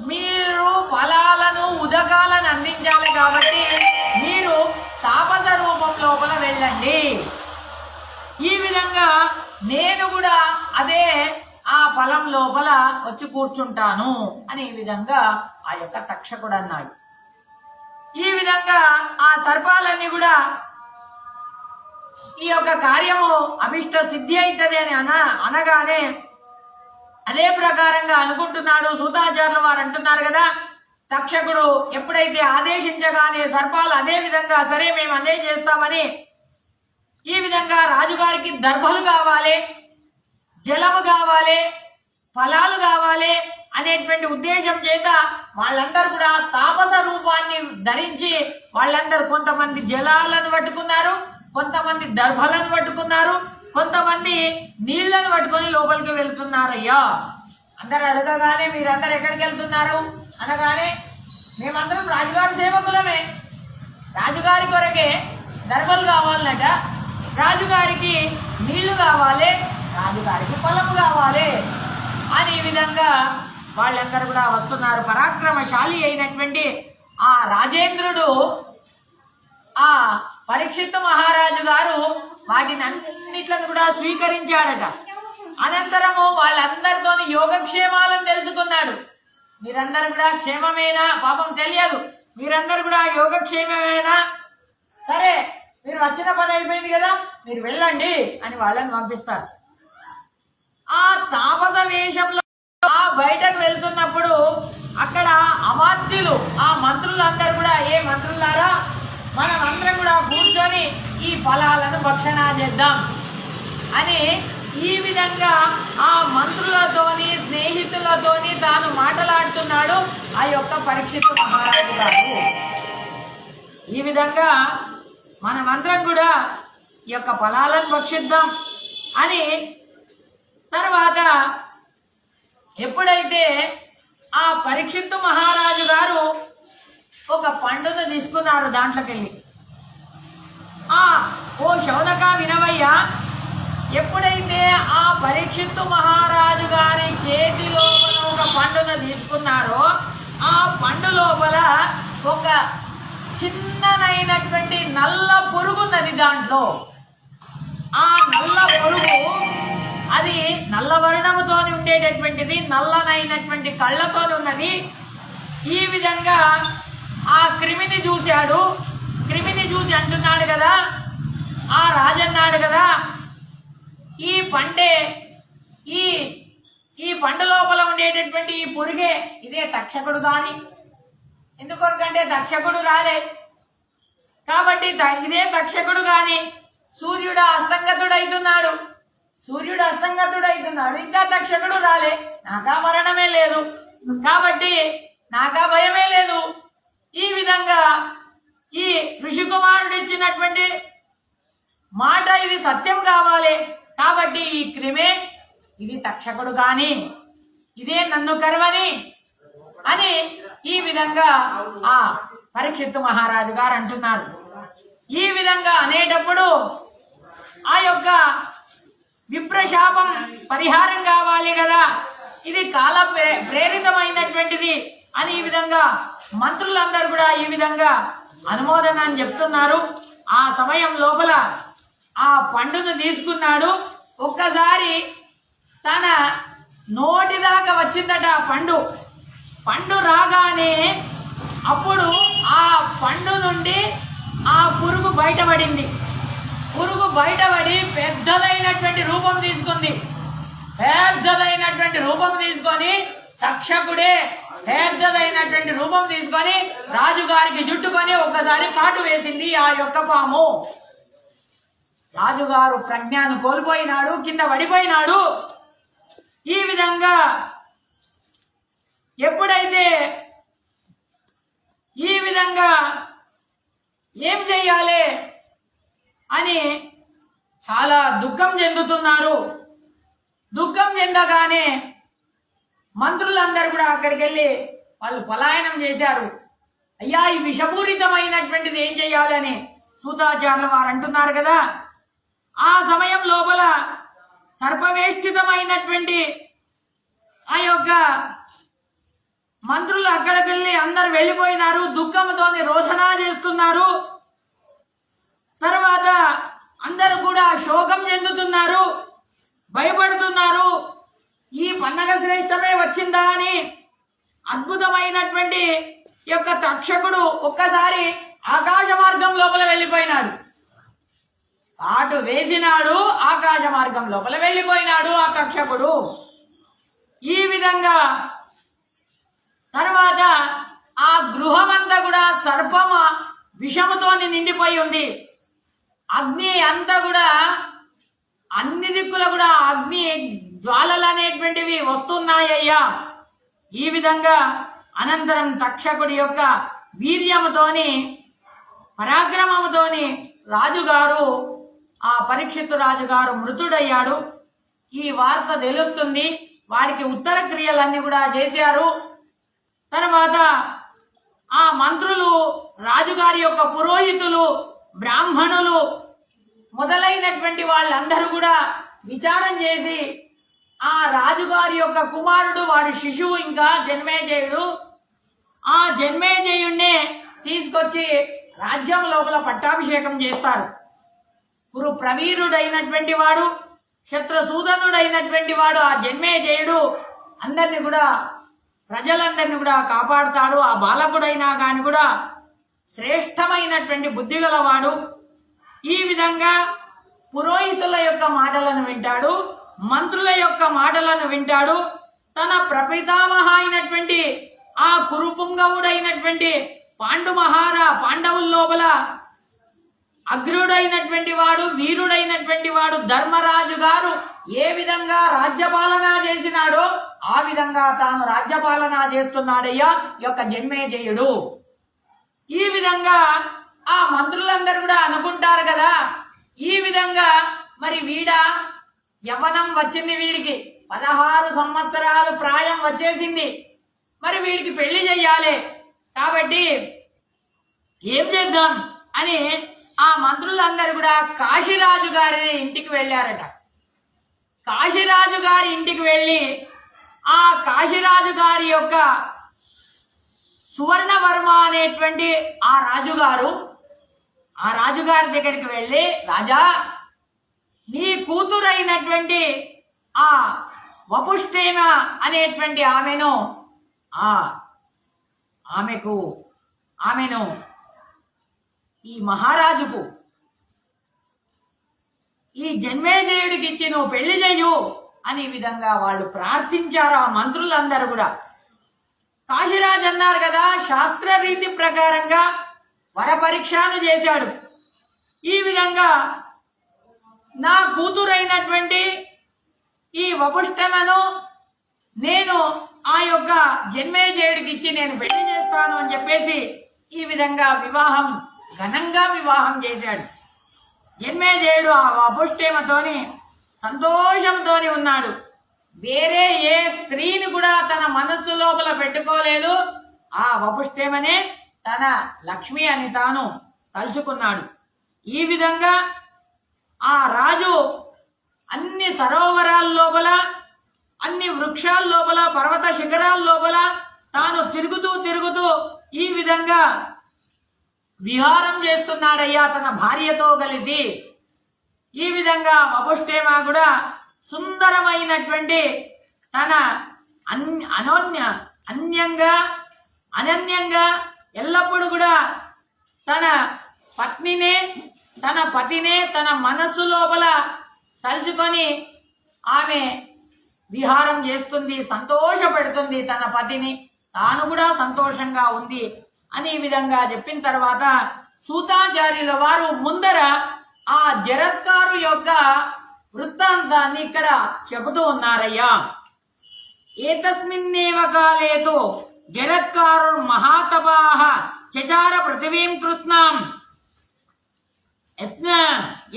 మీరు ఫలాలను, ఉదకాలను అందించాలి. కాబట్టి మీరు తాపస రూపం లోపల వెళ్ళండి. ఈ విధంగా నేను కూడా అదే ఆ ఫలం లోపల వచ్చి కూర్చుంటాను అని ఈ విధంగా ఆ యొక్క తక్షకుడు అన్నాడు. ఈ విధంగా ఆ సర్పాలన్నీ కూడా ఈ యొక్క కార్యము అభిష్ట సిద్ధి అవుతుంది అని అనగానే అదే ప్రకారంగా అనుకుంటున్నాడు. సూతాచార్యులు వారు అంటున్నారు కదా, తక్షకుడు ఎప్పుడైతే ఆదేశించగానే సర్పాలు అదే విధంగా సరే మేము అదే చేస్తామని, ఈ విధంగా రాజుగారికి దర్భలు కావాలి, జలము కావాలి, ఫలాలు కావాలి అనేటువంటి ఉద్దేశం చేత వాళ్ళందరూ కూడా తాపస రూపాన్ని ధరించి వాళ్ళందరూ కొంతమంది జలాలను పట్టుకున్నారు, కొంతమంది దర్భలను పట్టుకున్నారు, కొంతమంది నీళ్లను పట్టుకొని లోపలికి వెళ్తున్నారు. అయ్యా అందరు అడగగానే మీరందరూ ఎక్కడికి వెళ్తున్నారు అనగానే మేమందరం రాజుగారి సేవకులమే, రాజుగారి కొరకే దర్భలు కావాలన్నట, రాజుగారికి నీళ్లు కావాలి, రాజుగారికి పొలం కావాలి అని ఈ విధంగా వాళ్ళందరూ కూడా వస్తున్నారు. పరాక్రమశాలి అయినటువంటి ఆ రాజేంద్రుడు, ఆ పరీక్షిత్ మహారాజు గారు వాటిని అన్నిట్లను కూడా స్వీకరించాడట. అనంతరము వాళ్ళందరితో యోగక్షేమాలను తెలుసుకున్నాడు. మీరందరూ కూడా క్షేమమేనా, పాపం తెలియదు, మీరందరూ కూడా యోగక్షేమమేనా, సరే మీరు వచ్చిన పని అయిపోయింది కదా మీరు వెళ్ళండి అని వాళ్ళని పంపిస్తారు. ఆ తాపస వేషంలో బయటకు వెళ్తున్నప్పుడు అక్కడ అమాత్యులు, ఆ మంత్రులందరూ కూడా, ఏ మంత్రులారా మనం అందరం కూడా కూర్చొని ఈ ఫలాలను భక్షణ చేద్దాం అని ఈ విధంగా ఆ మంత్రులతోని స్నేహితులతోని తాను మాట్లాడుతున్నాడు ఆ యొక్క పరీక్షిత్ మహారాజు గారు. ఈ విధంగా మనమందరం కూడా ఈ యొక్క ఫలాలను భక్షిద్దాం అని తర్వాత ఎప్పుడైతే ఆ పరీక్షిత్ మహారాజు గారు ఒక పండును తీసుకున్నారు, దాంట్లోకి వెళ్ళి ఓ శౌనక వినవయ్యా, ఎప్పుడైతే ఆ పరీక్షిత్ మహారాజు గారి చేతిలో ఒక పండును తీసుకున్నారో ఆ పండు లోపల ఒక చిన్ననైనటువంటి నల్ల పురుగున్నది. దాంట్లో ఆ నల్ల పురుగు అది నల్ల వర్ణముతో ఉండేటటువంటిది, నల్లనైనటువంటి కళ్ళతో ఉన్నది. ఈ విధంగా ఆ క్రిమిని చూశాడు. క్రిమిని చూసి అంటున్నాడు కదా, ఆ రాజన్నాడు కదా, ఈ పండే ఈ పండు లోపల ఉండేటటువంటి ఈ పురుగే ఇదే తక్షకుడు కాని, ఎందుకంటే తక్షకుడు రాలే కాబట్టి ఇదే తక్షకుడు కాని సూర్యుడు అస్తంగతుడైతున్నాడు, సూర్యుడు అస్తంగతుడైతున్నాడు, ఇంకా తక్షకుడు రాలే, నాకా మరణమే లేదు కాబట్టి నాకా భయమే లేదు. ఈ విధంగా ఈ ఋషికుమారుడు ఇచ్చినటువంటి మాట ఇది సత్యం కావాలి కాబట్టి ఈ క్రిమే ఇది తక్షకుడు కాని ఇదే నన్ను కరవని అని ఈ విధంగా ఆ పరీక్షిత్తు మహారాజు గారు అంటున్నారు. ఈ విధంగా అనేటప్పుడు ఆ యొక్క విప్రశాపం పరిహారం కావాలి కదా, ఇది కాల ప్రేరితమైనటువంటిది అని ఈ విధంగా మంత్రులందరూ కూడా ఈ విధంగా అనుమోదన అని చెప్తున్నారు. ఆ సమయం లోపల ఆ పండును తీసుకున్నాడు. ఒక్కసారి తన నోటి దాకా వచ్చిందట ఆ పండు రాగానే అప్పుడు ఆ పండు నుండి ఆ పురుగు బయటపడింది. పురుగు బయటపడి పెద్దదైనటువంటి రూపం తీసుకుంది. పెద్దదైనటువంటి రూపం తీసుకొని తక్షకుడే పెద్దదైనటువంటి రూపం తీసుకొని రాజుగారికి జుట్టుకొని ఒక్కసారి కాటు వేసింది ఆ యొక్క పాము. రాజుగారు ప్రజ్ఞాను కోల్పోయినాడు, కింద పడిపోయినాడు. ఈ విధంగా ఎప్పుడైతే ఈ విధంగా ఏం చెయ్యాలి అని చాలా దుఃఖం చెందుతున్నారు. దుఃఖం చెందగానే మంత్రులందరూ కూడా అక్కడికి వెళ్ళి వాళ్ళు పలాయనం చేశారు. అయ్యా, ఈ విషపూరితమైనటువంటిది ఏం చెయ్యాలని సూతాచార్యుల వారు అంటున్నారు కదా. ఆ సమయం లోపల సర్పవేష్టితమైనటువంటి ఆ యొక్క మంత్రులు అక్కడికి వెళ్ళి అందరు వెళ్ళిపోయినారు. దుఃఖంతోని రోధన చేస్తున్నారు. తర్వాత అందరూ కూడా శోకం చెందుతున్నారు, భయపడుతున్నారు. ఈ పండగ శ్రేష్టమే వచ్చిందా అని అద్భుతమైనటువంటి యొక్క తక్షకుడు ఒక్కసారి ఆకాశ మార్గం లోపల వెళ్ళిపోయినాడు. కాటు వేసినాడు, ఆకాశ మార్గం లోపల వెళ్ళిపోయినాడు ఆ తక్షకుడు. ఈ విధంగా తర్వాత ఆ గృహమంతా కూడా సర్పమ విషముతో నిండిపోయి ఉంది. అగ్ని అంతా కూడా అన్ని దిక్కుల కూడా అగ్ని జ్వాలలు అనేటువంటివి వస్తున్నాయ్యా. ఈ విధంగా అనంతరం తక్షకుడి యొక్క వీర్యముతోని పరాక్రమముతోని రాజుగారు ఆ పరీక్షిత్తు రాజుగారు మృతుడయ్యాడు. ఈ వార్త తెలుస్తుంది. వాడికి ఉత్తర క్రియలన్నీ కూడా చేశారు. తర్వాత ఆ మంత్రులు, రాజుగారి యొక్క పురోహితులు, బ్రాహ్మణులు మొదలైనటువంటి వాళ్ళందరూ కూడా విచారం చేసి ఆ రాజుగారి యొక్క కుమారుడు, వాడి శిశువు ఇంకా జన్మేజయుడు, ఆ జన్మేజయుణ్ణి తీసుకొచ్చి రాజ్యం లోపల పట్టాభిషేకం చేస్తారు. పురు ప్రవీరుడైనటువంటి వాడు, శత్రుసూదనుడైనటువంటి వాడు ఆ జన్మేజయుడు అందరిని కూడా, ప్రజలందరినీ కూడా కాపాడుతాడు. ఆ బాలకుడైనా కానీ కూడా శ్రేష్టమైనటువంటి బుద్ధి గలవాడు. ఈ విధంగా పురోహితుల యొక్క మాటలను వింటాడు, మంత్రుల యొక్క మాటలను వింటాడు. తన ప్రపితామహ అయినటువంటి ఆ కురుపుంగవుడైనటువంటి పాండవుల లోపల అగ్రుడైనటువంటి వాడు, వీరుడైనటువంటి వాడు ధర్మరాజు గారు ఏ విధంగా రాజ్యపాలన చేసినాడో ఆ విధంగా తాను రాజ్యపాలన చేస్తున్నాడయ్యా యొక్క జన్మేజయుడు. ఈ విధంగా ఆ మంత్రులందరూ కూడా అనుకుంటారు కదా. ఈ విధంగా మరి యవ్వనం వచ్చింది, వీడికి 16 సంవత్సరాలు ప్రాయం వచ్చేసింది. మరి వీడికి పెళ్లి చెయ్యాలి కాబట్టి ఏం చేద్దాం అని ఆ మంత్రులందరూ కూడా కాశీరాజు గారి ఇంటికి వెళ్ళారట. కాశీరాజు గారి ఇంటికి వెళ్ళి ఆ కాశీరాజు గారి యొక్క సువర్ణవర్మ అనేటువంటి ఆ రాజుగారి దగ్గరికి వెళ్ళి, రాజా, నీ కూతురైనటువంటి ఆ వపుష్ఠేమ అనేటువంటి ఆమెను ఈ మహారాజుకు, ఈ జన్మేజయుడికి ఇచ్చి నువ్వు పెళ్లి చెయ్యు అని విధంగా వాళ్ళు ప్రార్థించారు ఆ మంత్రులందరూ కూడా. కాశీరాజు అన్నారు కదా, శాస్త్ర రీతి ప్రకారంగా వరపరీక్షను చేశాడు. ఈ విధంగా నా కూతురైనటువంటి ఈ వపుష్ఠమను నేను ఆ యొక్క జన్మేజయుడికి ఇచ్చి నేను పెళ్లి చేస్తాను అని చెప్పేసి ఈ విధంగా ఘనంగా వివాహం చేశాడు. జన్మేజయుడు ఆ వపుష్ఠేమతోని సంతోషంతోని ఉన్నాడు. వేరే ఏ స్త్రీని కూడా తన మనస్సు లోపల పెట్టుకోలేదు. ఆ వపుష్టేమనే తన లక్ష్మి అని తాను తలుచుకున్నాడు. ఈ విధంగా ఆ రాజు అన్ని సరోవరాల లోపల, అన్ని వృక్షాల లోపల, పర్వత శిఖరాల లోపల తాను తిరుగుతూ తిరుగుతూ ఈ విధంగా విహారం చేస్తున్నాడయ్యా తన భార్యతో కలిసి. ఈ విధంగా వపుష్టేమ కూడా సుందరమైనటువంటి తన అనన్యంగా ఎల్లప్పుడూ కూడా తన పత్నినే, తన పతినే తన మనస్సు లోపల తలుచుకొని ఆమె విహారం చేస్తుంది, సంతోషపెడుతుంది తన పతిని, తాను కూడా సంతోషంగా ఉంది అని ఈ విధంగా చెప్పిన తర్వాత సూతాచార్యుల వారు ముందర ఆ జరత్కారు యొక్క వృత్తాంతాన్ని ఇక్కడ చెబుతూ ఉన్నారయ్యా. ఏతస్మిన్నేవ కాలేతో జరత్కారు మహాతపాః చచార పృథివీం కృష్ణాం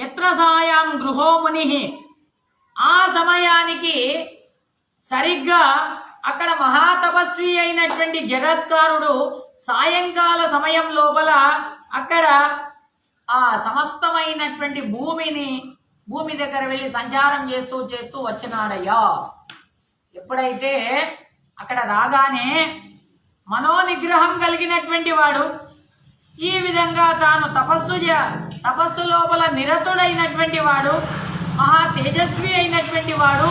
ఎత్ర సాయాం గృహో ముని. ఆ సమయానికి సరిగ్గా అక్కడ మహాతపస్వి అయినటువంటి జరత్కారుడు సాయంకాల సమయం లోపల అక్కడ ఆ సమస్తమైనటువంటి భూమి దగ్గర వెళ్ళి సంచారం చేస్తూ చేస్తూ వచ్చినాడయ్యా. ఎప్పుడైతే అక్కడ రాగానే మనోనిగ్రహం కలిగినటువంటి వాడు, ఈ విధంగా తాను తపస్సు లోపల నిరతుడైనటువంటి వాడు, మహా తేజస్వి అయినటువంటి వాడు,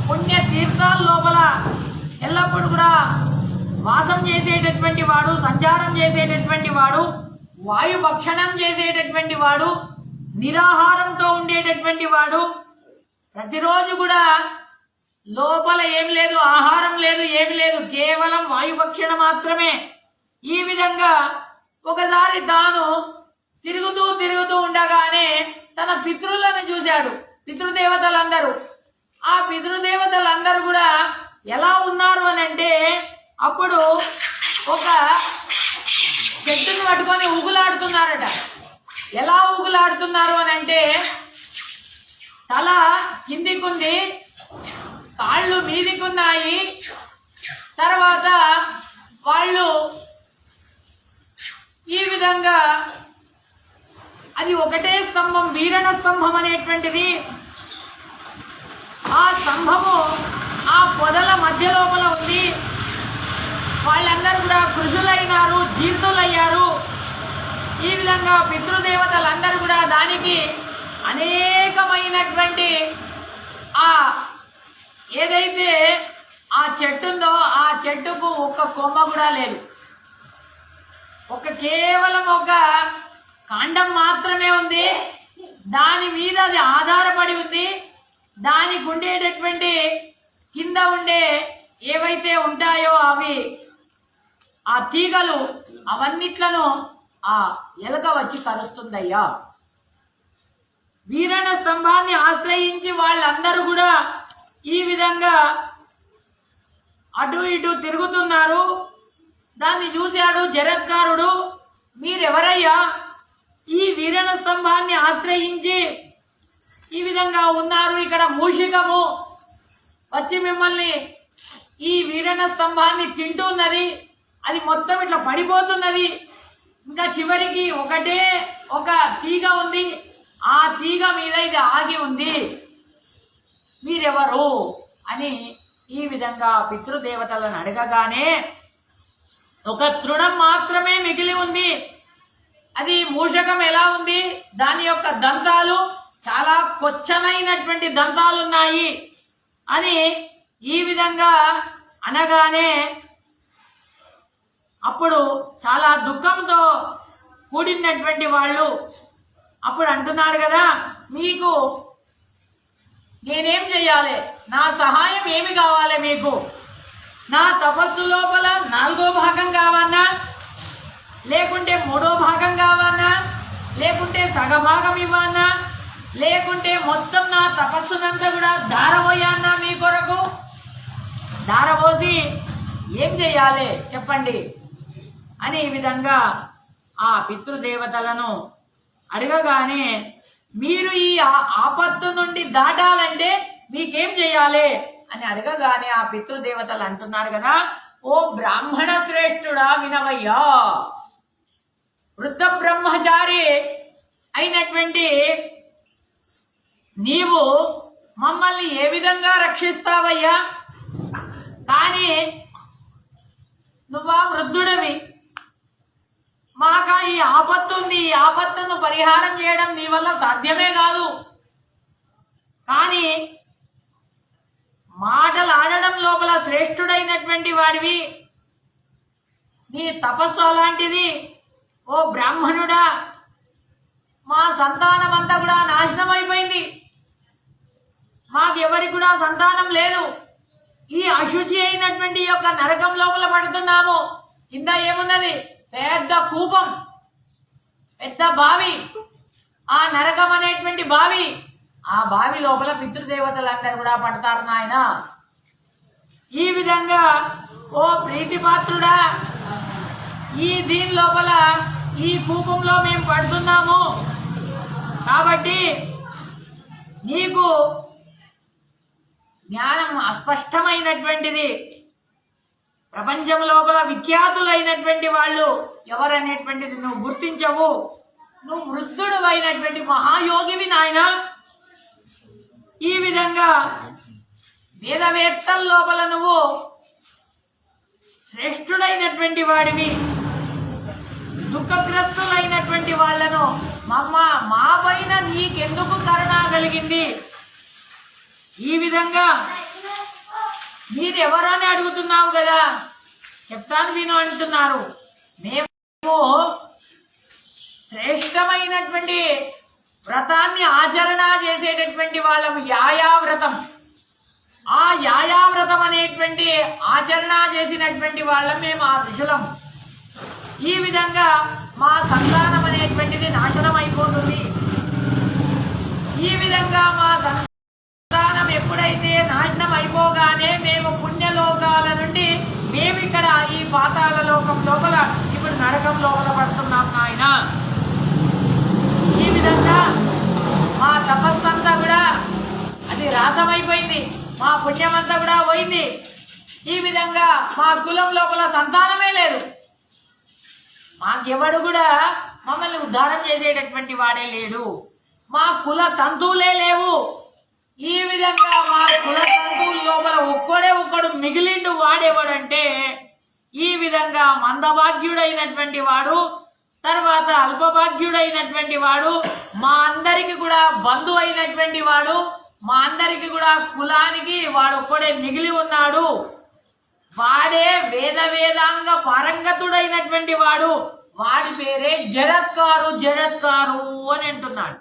పుణ్య తీర్థాల లోపల ఎల్లప్పుడూ కూడా వాసం చేసేటటువంటి వాడు, సంచారం చేసేటటువంటి వాడు, వాయు భక్షణం చేసేటటువంటి వాడు, నిరాహారంతో ఉండేటటువంటి వాడు, ప్రతిరోజు కూడా లోపల ఏమి లేదు, ఆహారం లేదు, ఏమి లేదు, కేవలం వాయుభక్షణ మాత్రమే. ఈ విధంగా ఒకసారి తాను తిరుగుతూ ఉండగానే తన పితృలను చూశాడు. పితృదేవతలందరూ, ఆ పితృదేవతలందరూ కూడా ఎలా ఉన్నారు అని అంటే, అప్పుడు ఒక చెట్టును పట్టుకొని ఊగులాడుతున్నారట. ఎలా ఊగులాడుతున్నారు అని అంటే, తల కిందికుంది, కాళ్ళు మీదికున్నాయి, తర్వాత వాళ్ళు ఈ విధంగా అది ఒకటే స్తంభం, వీరణ స్తంభం అనేటువంటిది. ఆ స్తంభము ఆ పొదల మధ్య లోపల ఉంది. వాళ్ళందరూ కూడా కృషులైనారు, జీర్ణులయ్యారు. ఈ విధంగా పితృదేవతలందరూ కూడా దానికి అనేకమైనటువంటి ఆ ఏదైతే ఆ చెట్టు ఉందో ఆ చెట్టుకు ఒక్క కొమ్మ కూడా లేదు, కేవలం ఒక కాండం మాత్రమే ఉంది. దాని మీద అది ఆధారపడి ఉంది. దానికి ఉండేటటువంటి కింద ఉండే ఏవైతే ఉంటాయో అవి ఆ తీగలు, అవన్నిట్లను ఆ ఎలక వచ్చి కలుస్తుందయ్యా. వీరణ స్తంభాన్ని ఆశ్రయించి వాళ్ళందరూ కూడా ఈ విధంగా అటు ఇటు తిరుగుతున్నారు. దాన్ని చూశాడు జరత్కారుడు, మీరెవరయ్యా ఈ వీరణ స్తంభాన్ని ఆశ్రయించి ఈ విధంగా ఉన్నారు? ఇక్కడ మూషికము వచ్చి మిమ్మల్ని ఈ వీరణ స్తంభాన్ని తింటున్నది, అది మొత్తం ఇట్లా పడిపోతున్నది. ఇంకా చివరికి ఒకటే ఒక తీగ ఉంది, ఆ తీగ మీద ఇది ఆగి ఉంది, మీరెవరు అని ఈ విధంగా పితృదేవతలను అడగగానే ఒక తృణం మాత్రమే మిగిలి ఉంది. అది మూషకం ఎలా ఉంది, దాని యొక్క దంతాలు చాలా కొచ్చనైనటువంటి దంతాలు ఉన్నాయి అని ఈ విధంగా అనగానే అప్పుడు చాలా దుఃఖంతో కూడినటువంటి వాళ్ళు అప్పుడు అంటున్నాడు కదా, మీకు నేనేం చెయ్యాలి, నా సహాయం ఏమి కావాలి మీకు? నా తపస్సు లోపల 4వ భాగం కావన్నా, లేకుంటే 3వ భాగం కావన్నా, లేకుంటే సగభాగం ఇవ్వన్నా, లేకుంటే మొత్తం నా తపస్సునంతా కూడా ధారపోయాన్నా మీ కొరకు? ధారపోసి ఏం చెయ్యాలి చెప్పండి అని ఈ విధంగా ఆ పితృదేవతలను అడగగానే, మీరు ఈ ఆపత్తు నుండి దాటాలంటే మీకేం చేయాలి అని అడగగానే ఆ పితృదేవతలు అంటున్నారు కదా, ఓ ఓ బ్రాహ్మణ శ్రేష్ఠుడా వినవయ్యా. వృద్ధ బ్రహ్మచారి అయినటువంటి నీవు మమ్మల్ని ఏ విధంగా రక్షిస్తావయ్యా? కానీ నువ్వా వృద్ధుడవి, మాకు ఈ ఆపత్తు ఉంది, ఈ ఆపత్తును పరిహారం చేయడం నీ వల్ల సాధ్యమే కాదు. కానీ మాటలు ఆడడం లోపల శ్రేష్ఠుడైనటువంటి వాడివి, నీ తపస్సు అలాంటిది. ఓ బ్రాహ్మణుడా, మా సంతానం అంతా కూడా నాశనం అయిపోయింది, మాకెవరికి కూడా సంతానం లేదు. ఈ అశుచి అయినటువంటి యొక్క నరకం లోపల పడుతున్నాము. కింద ఏమున్నది? పెద్ద కూపం, పెద్ద బావి, ఆ నరకం అనేటువంటి బావి. ఆ బావి లోపల పితృదేవతలందరూ కూడా పడతారు నాయన. ఈ విధంగా ఓ ప్రీతిపాత్రుడా, ఈ దీని లోపల ఈ కూపంలో మేము పడుతున్నాము. కాబట్టి నీకు జ్ఞానం అస్పష్టమైనటువంటిది. ప్రపంచం లోపల విఖ్యాతులైనటువంటి వాళ్ళు ఎవరనేటువంటిది నువ్వు గుర్తించవు. నువ్వు వృద్ధుడు అయినటువంటి మహాయోగివి నాయన. ఈ విధంగా వేదవేత్తల లోపల నువ్వు శ్రేష్ఠుడైనటువంటి వాడివి. దుఃఖగ్రస్తులైనటువంటి వాళ్లను మా పైన నీకెందుకు కరుణ కలిగింది? ఈ విధంగా మీరు ఎవరు అని అడుగుతున్నావు కదా, చెప్తాను విను అంటున్నారు. మేము శ్రేష్టమైనటువంటి వ్రతాన్ని ఆచరణ చేసేటటువంటి వాళ్ళము. యాయావ్రతం, ఆ యాయావ్రతం అనేటువంటి ఆచరణ చేసినటువంటి వాళ్ళం మేము ఆ ఋషులం. ఈ విధంగా మా సంతానం అనేటువంటిది నాశనం అయిపోతుంది. ఈ విధంగా మా సంతానం ఎప్పుడైతే నాశనం అయిపోగానే మేము పుణ్యలోకాల నుండి మేము ఇక్కడ ఈ పాతాళ లోకం లోపల ఇప్పుడు నరకం లోపల పడుతున్నాం నాయన. ఈ విధంగా మా తపస్సు అంతా కూడా అది రాతమైపోయింది, మా పుణ్యం అంతా కూడా పోయింది. ఈ విధంగా మా కులం లోపల సంతానమే లేదు, మాకెవడు కూడా మమ్మల్ని ఉద్ధారం చేసేటటువంటి వాడే లేడు, మా కుల తంతువులే లేవు. ఈ విధంగా మా కుల తంతువుల లోపల ఒక్కడు మిగిలిండు. వాడేవాడంటే ఈ విధంగా మందభాగ్యుడైనటువంటి వాడు, తర్వాత అల్పభాగ్యుడైనటువంటి వాడు, మా అందరికి కూడా బంధువు అయినటువంటి వాడు, మా అందరికి కూడా కులానికి వాడు ఒక్కడే మిగిలి ఉన్నాడు. వాడే వేదాంగ పారంగతుడైనటువంటి వాడు. వాడి పేరే జరత్కారు అని అంటున్నాడు.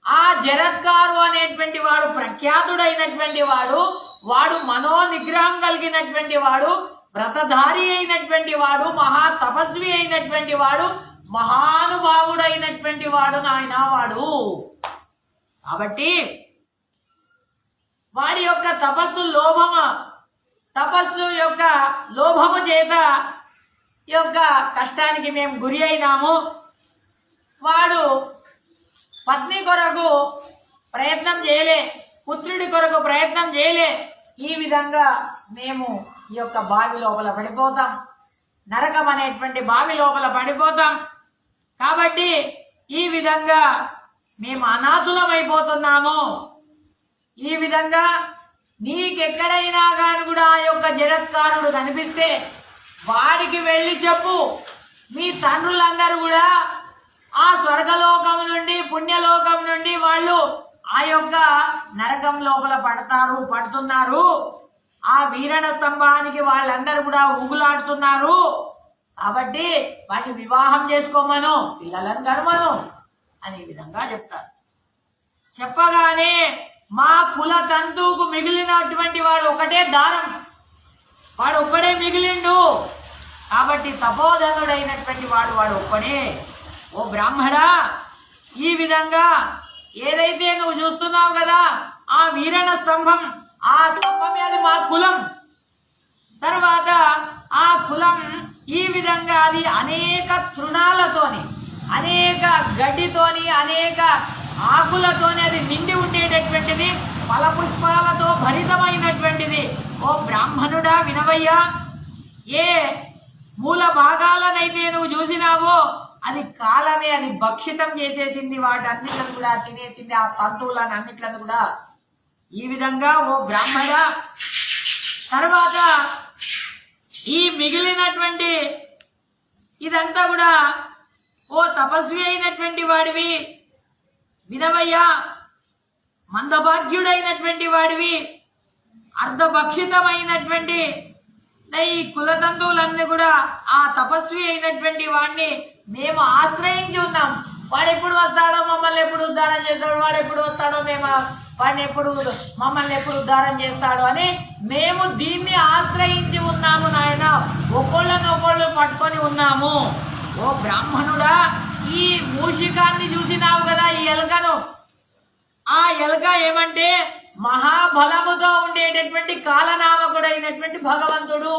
ఆ జరత్కారు అనేటువంటి వాడు ప్రఖ్యాతుడైనటువంటి వాడు. వాడు మనోనిగ్రహం కలిగినటువంటి వాడు, వ్రతధారి అయినటువంటి వాడు, మహా తపస్వి అయినటువంటి వాడు, మహానుభావుడైనటువంటి వాడు నాయన వాడు. కాబట్టి వాడి యొక్క తపస్సు యొక్క లోభము చేత ఈ యొక్క కష్టానికి మేము గురి అయినాము. వాడు పత్ని కొరకు ప్రయత్నం చేయలే, పుత్రుడి కొరకు ప్రయత్నం చేయలే. ఈ విధంగా మేము ఈ యొక్క బావి లోపల పడిపోతాం, నరకం అనేటువంటి బావి లోపల పడిపోతాం. కాబట్టి ఈ విధంగా మేము అనాథులమైపోతున్నాము. ఈ విధంగా నీకెక్కడైనా కానీ కూడా ఆ యొక్క జరత్కారుడు కనిపిస్తే వాడికి వెళ్ళి చెప్పు, మీ తండ్రులందరూ కూడా ఆ స్వర్గలోకం నుండి పుణ్యలోకం నుండి వాళ్ళు ఆ యొక్క నరకం లోపల పడుతున్నారు. ఆ వీరణ స్తంభానికి వాళ్ళందరూ కూడా ఊగులాడుతున్నారు. కాబట్టి వాటిని వివాహం చేసుకోమను, పిల్లలను కనుమను అనే విధంగా చెప్తారు. చెప్పగానే మా కుల తంతువుకు మిగిలినటువంటి వాడు ఒకటే దారం, వాడు ఒక్కడే మిగిలిండు. కాబట్టి తపోధనుడైనటువంటి వాడు ఒక్కడే. ఓ బ్రాహ్మడా, ఈ విధంగా ఏదైతే నువ్వు చూస్తున్నావు కదా ఆ వీరణ స్తంభం, ఆ స్తంభమే అది మా కులం. తర్వాత ఆ కులం ఈ విధంగా అది అనేక తృణాలతోని, అనేక గడ్డితోని, అనేక ఆకులతోని అది నిండి ఉండేటటువంటిది, ఫలపుష్పాలతో భరితమైనటువంటిది. ఓ బ్రాహ్మణుడా వినవయ్యా, ఏ మూల భాగాలనైతే నువ్వు చూసినావో అది కాలమే అది భక్షితం చేసేసింది, వాటన్నిట్లను కూడా తినేసింది, ఆ తంతువులను అన్నిట్లను కూడా. ఈ విధంగా ఓ బ్రాహ్మణ తర్వాత ఈ మిగిలినటువంటి ఇదంతా కూడా ఓ తపస్వి అయినటువంటి వాడివి వినవయ్యా, మందభాగ్యుడైనటువంటి వాడివి, అర్ధభక్షితమైనటువంటి ఈ కులతంతువులన్నీ కూడా ఆ తపస్వి అయినటువంటి వాడిని మేము ఆశ్రయించి ఉన్నాం. వాడు ఎప్పుడు వస్తాడో, మమ్మల్ని ఎప్పుడు ఉద్ధారం చేస్తాడో, వాడు ఎప్పుడు వస్తాడో, మేము వాడిని ఎప్పుడు మమ్మల్ని ఎప్పుడు ఉద్ధారం చేస్తాడో అని మేము దీన్ని ఆశ్రయించి ఉన్నాము నాయన, ఒకళ్ళనొకళ్ళు పట్టుకొని ఉన్నాము. ఓ బ్రాహ్మణుడా, ఈ మూషికాన్ని చూసినావు కదా, ఈ ఎలుకను. ఆ ఎలుక ఏమంటే మహాబలముతో ఉండేటటువంటి కాలనామకుడైనటువంటి భగవంతుడు.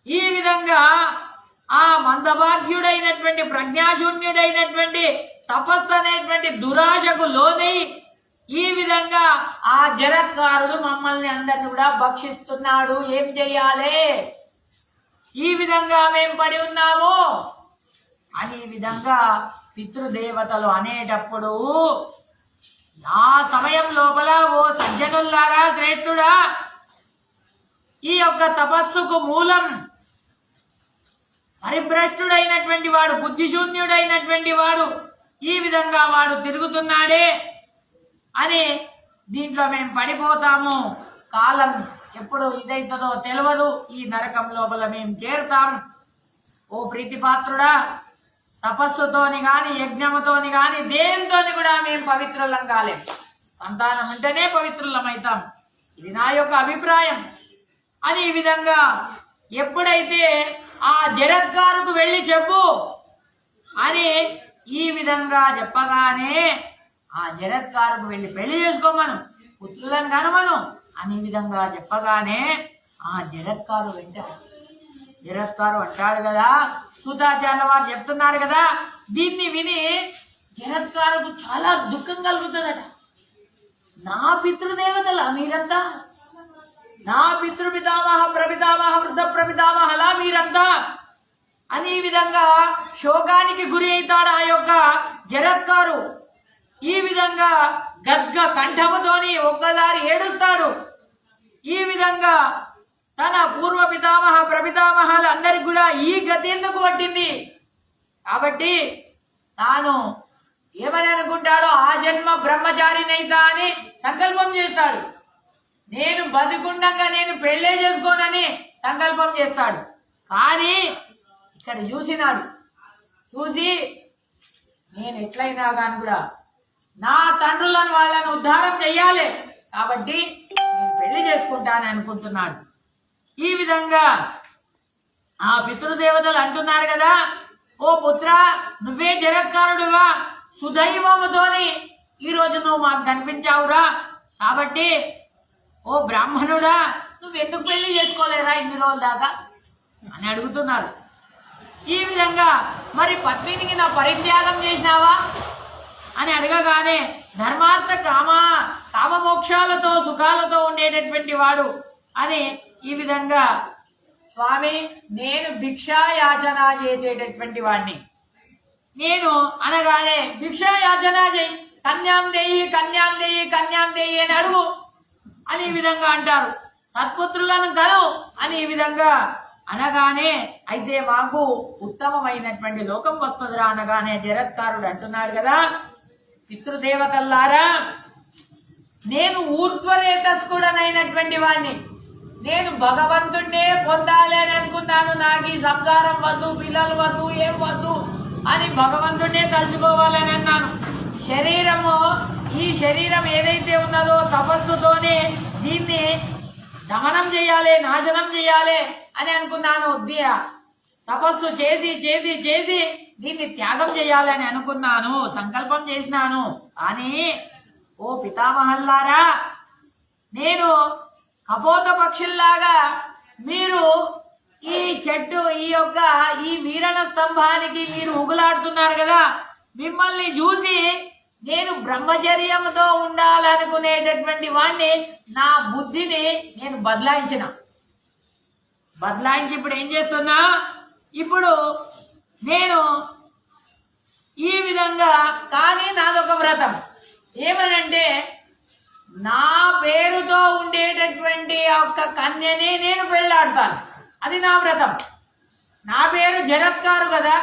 ఈ విధంగా ఆ మందభాగ్యుడైనటువంటి ప్రజ్ఞాశూన్యుడైనటువంటి తపస్సు అనేటువంటి దురాశకు లోనై ఈ విధంగా ఆ జరత్కారుడు మమ్మల్ని అందరిని కూడా భక్షిస్తున్నాడు. ఏం చెయ్యాలి, ఈ విధంగా మేము పడి ఉన్నాము అని ఈ విధంగా పితృదేవతలు అనేటప్పుడు ఆ సమయం లోపల ఓ సజ్జనుల్లారా, శ్రేష్ఠుడా, ఈ యొక్క తపస్సుకు మూలం పరిభ్రష్టుడైనటువంటి వాడు, బుద్ధిశూన్యుడైనటువంటి వాడు, ఈ విధంగా వాడు తిరుగుతున్నాడే అని దీంట్లో మేము పడిపోతాము, కాలం ఎప్పుడు ఇదైతుందో తెలియదు, ఈ నరకం లోపల మేము చేరుతాం. ఓ ప్రీతిపాత్రుడా, తపస్సుతోని గాని యజ్ఞముతోని గాని దేనితోని కూడా మేము పవిత్రులం కాలేం. సంతానం ఉంటేనే పవిత్రులమవుతాం, ఇది నా యొక్క అభిప్రాయం అని ఈ విధంగా ఎప్పుడైతే ఆ జరత్కారుకు వెళ్ళి చెప్పు అని ఈ విధంగా చెప్పగానే ఆ జరత్కారుకు వెళ్ళి పెళ్లి చేసుకోమను, పుత్రులను కనమను అని ఈ విధంగా చెప్పగానే ఆ జరత్కారు జరత్కారు అంటాడు కదా, సూతాచార్యుల వారు చెప్తున్నారు కదా, దీన్ని విని జరత్కారుకు చాలా దుఃఖం కలుగుతుందట. నా పితృదేవతలా మీరంతా, నా పితృపితామహ ప్రపితామహ వృద్ధ ప్రపితామహలా మీరంతా అని ఈ విధంగా శోకానికి గురి అవుతాడు ఆ యొక్క జరత్కారు. ఈ విధంగా గద్గ కంఠముతోని ఒక్కసారి ఏడుస్తాడు. ఈ విధంగా తన పూర్వ పితామహ ప్రపితామహాలు అందరికి కూడా ఈ గతి ఎందుకు పట్టింది కాబట్టి తాను ఏమని అనుకుంటాడో ఆ జన్మ బ్రహ్మచారినైతా అని సంకల్పం చేస్తాడు. నేను బతికుండగా నేను పెళ్ళే చేసుకోనని సంకల్పం చేస్తాడు. కానీ ఇక్కడ చూసి నేను ఎట్లయినా కానీ కూడా నా తండ్రులను వాళ్ళను ఉద్ధారం చెయ్యాలి కాబట్టి నేను పెళ్లి చేసుకుంటానని అనుకుంటున్నాడు. ఈ విధంగా ఆ పితృదేవతలు అంటున్నారు కదా, ఓ పుత్ర, నువ్వే జరత్కారుడువా, సుదైవముతోని ఈరోజు నువ్వు మాకు కనిపించావురా, కాబట్టి ఓ బ్రాహ్మణుడా, నువ్వెందుకు పెళ్లి చేసుకోలేరా ఇన్ని రోజుల దాకా అని అడుగుతున్నారు. ఈ విధంగా మరి పత్నికి నా పరిత్యాగం చేసినావా అని అడగగానే ధర్మార్థ కామమోక్షాలతో సుఖాలతో ఉండేటటువంటి వాడు అని ఈ విధంగా, స్వామి నేను భిక్షాయాచన చేసేటటువంటి వాడిని, నేను అనగానే భిక్షాయాచన చేయి, కన్యాం దేయి కన్యాం దేయి కన్యాం దేయి అని అడుగు అని ఈ విధంగా అంటారు. సత్పుత్రులను కలు అని ఈ విధంగా అనగానే అయితే మాకు ఉత్తమమైనటువంటి లోకం వస్తుందిరా అనగానే జరత్కారుడు అంటున్నాడు కదా, పితృదేవతల్లారా, నేను ఊర్ధ్వరేతస్కుడనైనటువంటి వాడిని, నేను భగవంతుడినే పొందాలి అని అనుకున్నాను. నాకు ఈ సంసారం వద్దు, పిల్లలు వద్దు, ఏం వద్దు అని భగవంతుడినే తలుచుకోవాలని అన్నాను. ఈ శరీరం ఏదైతే ఉన్నదో తపస్సుతోనే దీన్ని దమనం చేయాలి, నాశనం చేయాలి అని అనుకున్నాను. తపస్సు చేసి చేసి చేసి దీన్ని త్యాగం చేయాలని అనుకున్నాను, సంకల్పం చేసినాను. కానీ ఓ పితామహల్లారా, నేను కపోత పక్షుల్లాగా మీరు ఈ చెట్టు ఈ వీరణ స్తంభానికి మీరు ఉగులాడుతున్నారు కదా, మిమ్మల్ని చూసి నేను బ్రహ్మచర్యంతో ఉండాలనుకునేటటువంటి వాడిని, నా బుద్ధిని నేను బదలాయించిన. బదలాయించి ఇప్పుడు ఏం చేస్తున్నా, ఇప్పుడు నేను ఈ విధంగా, కానీ నాదొక వ్రతం ఏమనంటే నా పేరుతో ఉండేటటువంటి ఒక్క కన్యని నేను పెళ్ళాడతాను. అది నా వ్రతం. నా పేరు జరత్కారు కదా,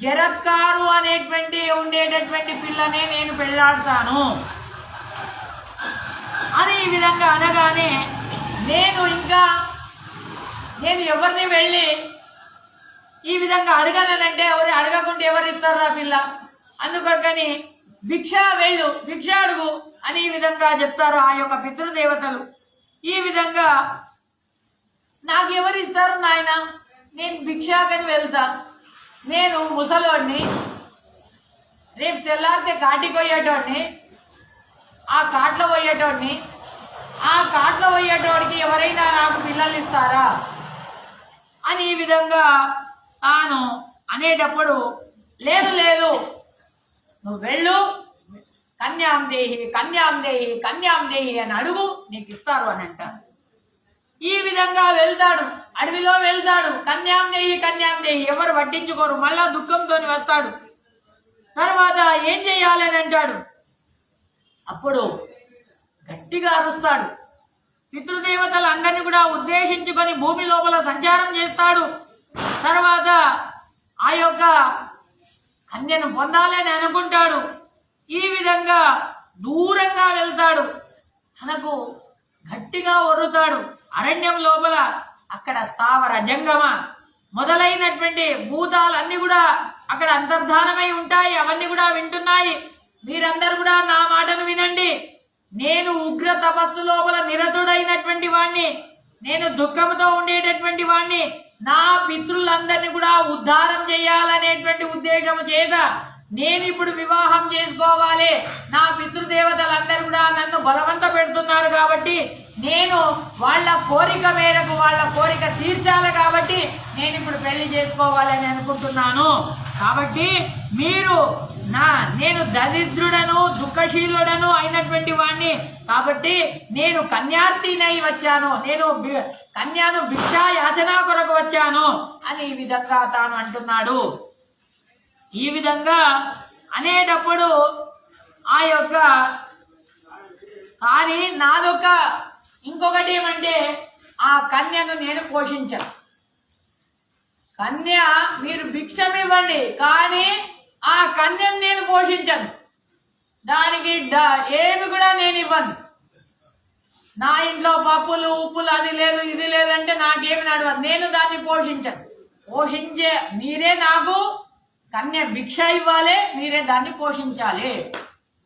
జరత్కారు అనేటువంటి ఉండేటటువంటి పిల్లనే నేను పెళ్ళాడతాను అని ఈ విధంగా అనగానే నేను ఎవరిని వెళ్ళి ఈ విధంగా అడగనంటే ఎవరు అడగకుంటే ఎవరు ఇస్తారు ఆ పిల్ల, అందుకొరకని భిక్ష అడుగు అని ఈ విధంగా చెప్తారు ఆ యొక్క పితృదేవతలు. ఈ విధంగా నాకు ఎవరు ఇస్తారు నాయన, నేను భిక్షాకని వెళ్తా, నేను ముసలోడిని, రేపు తెల్లారితే కాటికి పోయేటోడిని, ఆ కాట్లో పోయేటోడికి ఎవరైనా నాకు పిల్లలు ఇస్తారా అని ఈ విధంగా తాను అనేటప్పుడు లేదు నువ్వు వెళ్ళు, కన్యాం దేహి అని అడుగు, నీకు ఇస్తారు అని అంటారు. ఈ విధంగా వెళ్తాడు, అడవిలో వెళ్తాడు, కన్యాం దేహి ఎవరు పట్టించుకోరు, మళ్ళా దుఃఖంతో వస్తాడు. తర్వాత ఏం చెయ్యాలని అంటాడు, అప్పుడు గట్టిగా అరుస్తాడు. పితృదేవతలందరినీ కూడా ఉద్దేశించుకొని భూమి లోపల సంచారం చేస్తాడు. తర్వాత ఆ యొక్క కన్యను పొందాలని అనుకుంటాడు. ఈ విధంగా దూరంగా వెళ్తాడు, తనకు గట్టిగా ఒర్రుతాడు. అరణ్యం లోపల అక్కడ స్థావర జంగమ మొదలైనటువంటి భూతాలన్నీ కూడా అక్కడ అంతర్ధానమై ఉంటాయి. అవన్నీ కూడా వింటున్నాయి. మీరందరూ కూడా నా మాటను వినండి. నేను ఉగ్ర తపస్సు లోపల నిరతుడైనటువంటి వాణ్ణి, నేను దుఃఖంతో ఉండేటటువంటి వాణ్ణి. నా పితృలందరినీ కూడా ఉద్ధారం చేయాలనేటువంటి ఉద్దేశం చేత నేను ఇప్పుడు వివాహం చేసుకోవాలి. నా పితృదేవతలందరూ కూడా నన్ను బలవంత పెడుతున్నారు కాబట్టి నేను వాళ్ళ కోరిక మేరకు వాళ్ళ కోరిక తీర్చాలి కాబట్టి నేను ఇప్పుడు పెళ్లి చేసుకోవాలని అనుకుంటున్నాను. కాబట్టి మీరు నేను దరిద్రుడను దుఃఖశీలుడను అయినటువంటి వాణ్ణి కాబట్టి నేను కన్యార్థినై వచ్చాను, నేను కన్యాను భిక్షా యాచన కొరకు వచ్చాను అని ఈ విధంగా తాను అంటున్నాడు. ఈ విధంగా అనేటప్పుడు ఆ యొక్క కానీ నాదొక ఇంకొకటి ఏమంటే ఆ కన్యను నేను పోషించను. కన్య మీరు భిక్షమివ్వండి కానీ ఆ కన్యను నేను పోషించను, దానికి ఏమి కూడా నేను ఇవ్వను. నా ఇంట్లో పప్పులు ఉప్పులు అది లేదు ఇది లేదంటే నాకేమి నడవదు, నేను దాన్ని పోషించను. పోషించే మీరే నాకు కన్య భిక్ష ఇవ్వాలి, మీరే దాన్ని పోషించాలి.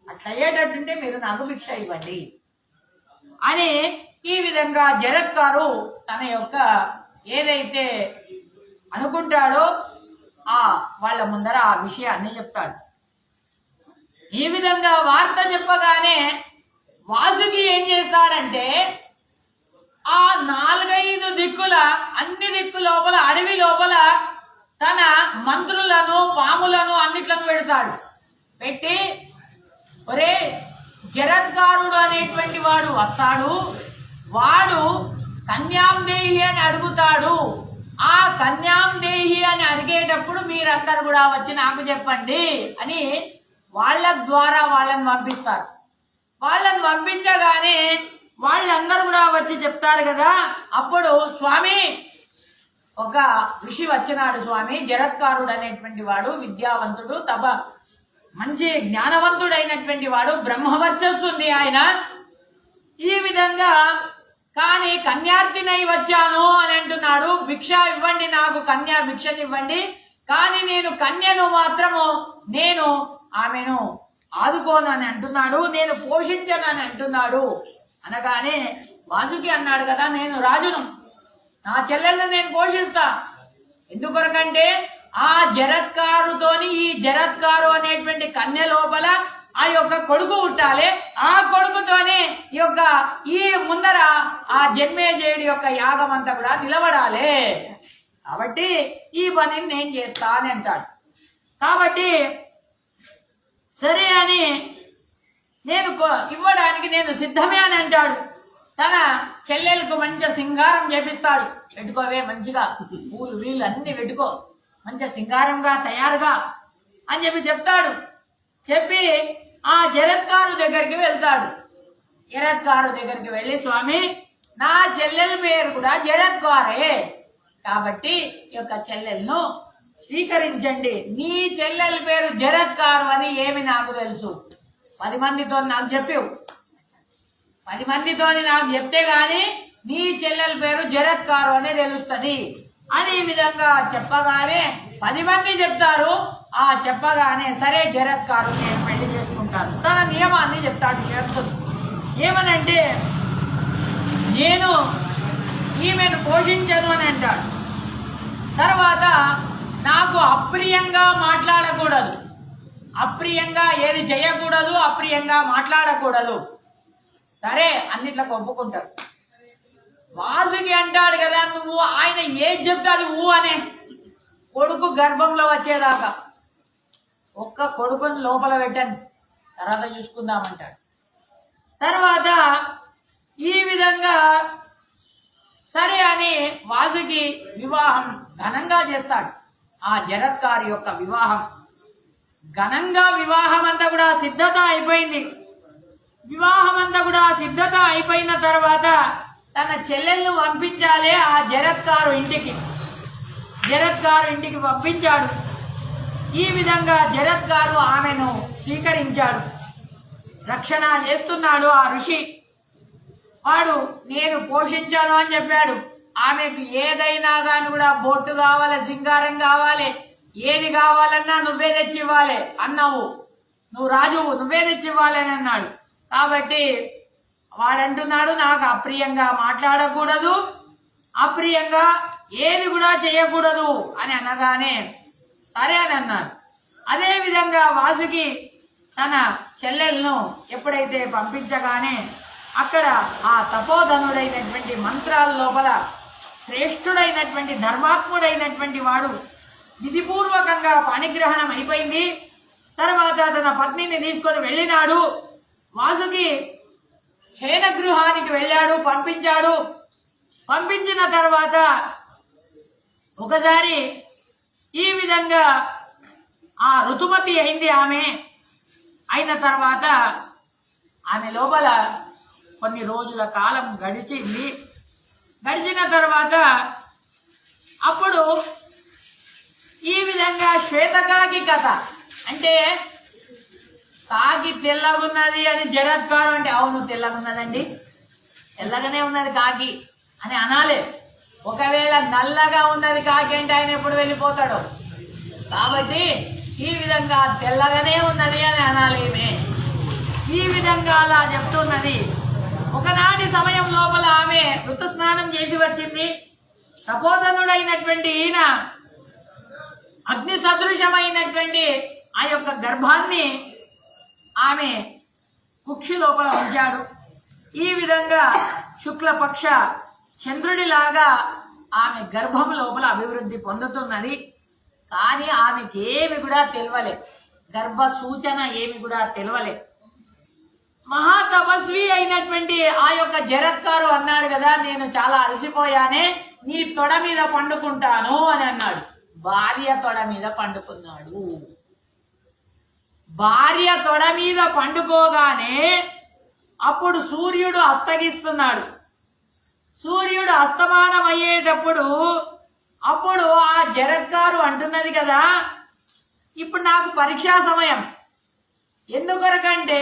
అట్లా అయ్యేటట్టుంటే మీరు నాకు భిక్ష ఇవ్వండి అని ఈ విధంగా జరత్కారు తన యొక్క ఏదైతే అనుకుంటాడో వాళ్ళ ముందర ఆ విషయాన్ని చెప్తాడు. ఈ విధంగా వార్త చెప్పగానే వాసుకి ఏం చేస్తాడంటే ఆ 4-5 దిక్కుల అన్ని దిక్కు లోపల అడవి లోపల తన మంత్రులను పాములను అన్నిట్లను పెడతాడు. పెట్టి ఒరే జరత్కారుడు అనేటువంటి వాడు వస్తాడు, వాడు కన్యాం దేహి అని అడుగుతాడు. ఆ కన్యాం దేహి అని అడిగేటప్పుడు మీరందరూ కూడా వచ్చి నాకు చెప్పండి అని వాళ్ళ ద్వారా వాళ్ళని పంపిస్తారు. వాళ్ళని పంపించగానే వాళ్ళందరూ కూడా వచ్చి చెప్తారు కదా. అప్పుడు స్వామి ఒక ఋషి వచ్చినాడు. స్వామి జరత్కారుడు అనేటువంటి వాడు విద్యావంతుడు, మంచి జ్ఞానవంతుడైనటువంటి వాడు, బ్రహ్మవర్చస్సు ఉంది ఆయన. ఈ విధంగా కానీ కన్యార్థినై వచ్చాను అని అంటున్నాడు. భిక్ష ఇవ్వండి, నాకు కన్యా భిక్షనివ్వండి, కానీ నేను కన్యను మాత్రము నేను ఆమెను ఆదుకోను అని అంటున్నాడు, నేను పోషించను అని అంటున్నాడు. అనగానే వాసుకి అన్నాడు కదా, నేను రాజును, నా చెల్లెలను నేను పోషిస్తా. ఎందుకొరకంటే ఆ జరత్కారుతోని ఈ జరత్కారు అనేటువంటి కన్య లోపల ఆ యొక్క కొడుకు పుట్టాలి. ఆ కొడుకుతోనే ఈ ముందర ఆ జన్మేజయుడి యొక్క యాగం అంతా కూడా నిలబడాలి. కాబట్టి ఈ పనిని నేను చేస్తా అని అంటాడు. కాబట్టి సరే అని నేను ఇవ్వడానికి నేను సిద్ధమే అని అంటాడు. తన చెల్లెలకు మంచి సింగారం చేపిస్తాడు. పెట్టుకోవే మంచిగా, పూలు వీళ్ళు అన్ని పెట్టుకో, మంచిగా సింగారంగా తయారుగా అని చెప్తాడు. చెప్పి ఆ జరత్కారు దగ్గరికి వెళ్తాడు. జరత్కారు దగ్గరికి వెళ్ళి, స్వామి నా చెల్లెల పేరు కూడా జరత్కారే, కాబట్టి ఈ యొక్క చెల్లెలను స్వీకరించండి. నీ చెల్లెల పేరు జరత్కారు అని ఏమి నాకు తెలుసు, 10 మందితో నాకు చెప్పావు, 10 మందితో నాకు చెప్తే గాని నీ చెల్లెల పేరు జరత్కారు అని తెలుస్తుంది అని ఈ విధంగా చెప్పగానే 10 మంది చెప్తారు. ఆ చెప్పగానే సరే జరత్కారు నేను పెళ్లి చేసుకుంటాను. తన నియమాన్ని చెప్తాడు, షరతులు ఏమనంటే నేను ఈమెను పోషించను అని అంటాడు. తర్వాత నాకు అప్రియంగా మాట్లాడకూడదు, అప్రియంగా ఏది చేయకూడదు, అప్రియంగా మాట్లాడకూడదు. సరే అన్నిట్లకు ఒప్పుకుంటారు. వాసుకి అంటాడు కదా, నువ్వు ఆయన ఏది చెప్తాడు ఊ అనే, కొడుకు గర్భంలో వచ్చేదాకా ఒక్క కొడుకుని లోపల పెట్టండి, తర్వాత చూసుకుందామంటాడు. తర్వాత ఈ విధంగా సరే అని వాసుకి వివాహం ఘనంగా చేస్తాడు. ఆ జరత్కారు యొక్క వివాహం ఘనంగా, వివాహం అంతా కూడా సిద్ధత అయిపోయింది. వివాహం అంతా కూడా సిద్ధత అయిపోయిన తర్వాత తన చెల్లెలను పంపించాలి ఆ జరత్కారు ఇంటికి. జరత్కారు ఇంటికి పంపించాడు. ఈ విధంగా జరత్కారు ఆమెను స్వీకరించాడు, రక్షణ చేస్తున్నాడు ఆ ఋషి. వాడు నేను పోషించాను అని చెప్పాడు. ఆమెకు ఏదైనా కానీ కూడా బొట్టు కావాలి, సింగారం కావాలి, ఏది కావాలన్నా నువ్వే తెచ్చి ఇవ్వాలి అన్నావు, నువ్వు రాజువు, నువ్వే తెచ్చి ఇవ్వాలి అని అన్నాడు. కాబట్టి వాడంటున్నాడు నాకు అప్రియంగా మాట్లాడకూడదు, అప్రియంగా ఏది కూడా చేయకూడదు అని అనగానే సరే అని అన్నాడు. అదేవిధంగా వాసుకి తన చెల్లెలను ఎప్పుడైతే పంపించగానే అక్కడ ఆ తపోధనుడైనటువంటి మంత్రాల లోపల శ్రేష్ఠుడైనటువంటి ధర్మాత్ముడైనటువంటి వాడు విధిపూర్వకంగా పాణిగ్రహణం అయిపోయింది. తర్వాత తన పత్నిని తీసుకొని వెళ్ళినాడు. వాసుకి శయనగృహానికి వెళ్ళాడు, పంపించాడు. పంపించిన తర్వాత ఒకసారి ఈ విధంగా ఆ ఋతుమతి అయింది. ఆమె అయిన తర్వాత ఆమె లోపల కొన్ని రోజుల కాలం గడిచింది. గడిచిన తర్వాత అప్పుడు ఈ విధంగా శ్వేతకాకి కథ, అంటే కాకి తెల్లగున్నది అని జరత్కారు అంటే అవును తెల్లగున్నదండి, తెల్లగానే ఉన్నది కాకి అని అనాలి. ఒకవేళ నల్లగా ఉన్నది కాకి అంటే ఆయన ఎప్పుడు వెళ్ళిపోతాడు. కాబట్టి ఈ విధంగా తెల్లగానే ఉన్నది అని అనాలి. ఈ విధంగా అలా చెప్తున్నది. ఒకనాటి సమయం లోపల ఆమె ఋతుస్నానం చేసి వచ్చింది. తపోధనుడైనటువంటి ఈయన అగ్ని సదృశమైనటువంటి ఆ యొక్క గర్భాన్ని ఆమె కుక్షి లోపల ఉంచాడు. ఈ విధంగా శుక్లపక్ష చంద్రుడిలాగా ఆమె గర్భం లోపల అభివృద్ధి పొందుతున్నది. కానీ ఆమెకి ఏమి కూడా తెలియలే, గర్భ సూచన ఏమి కూడా తెలియలే. మహాతపస్వి అయినటువంటి ఆ యొక్క జరత్కారు అన్నాడు కదా, నేను చాలా అలసిపోయానే, నీ తొడ మీద పండుకుంటాను అని అన్నాడు. భార్య తొడ మీద పండుకున్నాడు. భార్య తొడ మీద పండుకోగానే అప్పుడు సూర్యుడు అస్తగిస్తున్నాడు. సూర్యుడు అస్తమానం అయ్యేటప్పుడు అప్పుడు ఆ జరత్కారు అంటున్నది కదా, ఇప్పుడు నాకు పరీక్షా సమయం. ఎందుకొరకంటే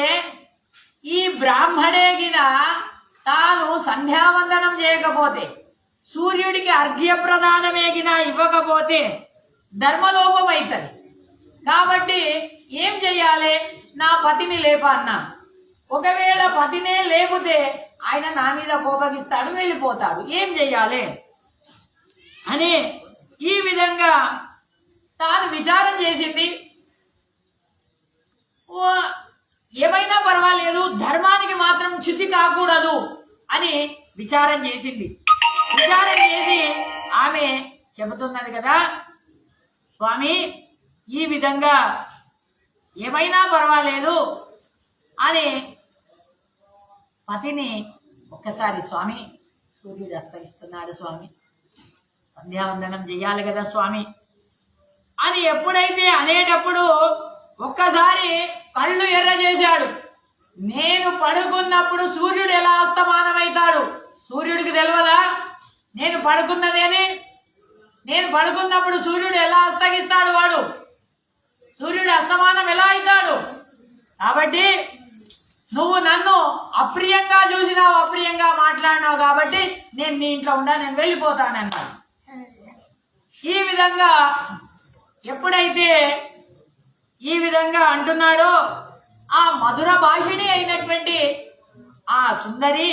ఈ బ్రాహ్మణేగిన తాను సంధ్యావందనం చేయకపోతే, సూర్యుడికి అర్ఘ్య ప్రదానమేగిన ఇవ్వకపోతే ధర్మలోపం అవుతుంది. కాబట్టి ఏం చెయ్యాలి, నా పతిని లేపన్నా. ఒకవేళ పతినే లేపితే ఆయన నా మీద కోపగిస్తాడు, వెళ్ళిపోతాడు. ఏం చెయ్యాలి అని ఈ విధంగా తాను విచారం చేసింది. ఏమైనా పర్వాలేదు, ధర్మానికి మాత్రం చ్యుతి కాకూడదు అని విచారం చేసింది. విచారం చేసి ఆమె చెబుతున్నది కదా, స్వామి ఈ విధంగా ఏమైనా పర్వాలేదు అని పతిని ఒక్కసారి, స్వామి సూర్యుడు అస్తమిస్తున్నాడు స్వామి, సంధ్యావందనం చెయ్యాలి కదా స్వామి అని ఎప్పుడైతే అనేటప్పుడు ఒక్కసారి కళ్ళు ఎర్ర చేశాడు. నేను పడుకున్నప్పుడు సూర్యుడు ఎలా అస్తమానమవుతాడు సూర్యుడికి తెలియదా నేను పడుకున్నది అని? నేను పడుకున్నప్పుడు సూర్యుడు ఎలా అస్తగిస్తాడు? వాడు సూర్యుడు అస్తమానం ఎలా అవుతాడు? కాబట్టి నువ్వు నన్ను అప్రియంగా చూసినావు, అప్రియంగా మాట్లాడినావు కాబట్టి నేను నీ ఇంట్లో ఉండా, నేను వెళ్ళిపోతానన్నా. ఈ విధంగా ఎప్పుడైతే ఈ విధంగా అంటున్నాడో ఆ మధుర భాషిణి అయినటువంటి ఆ సుందరి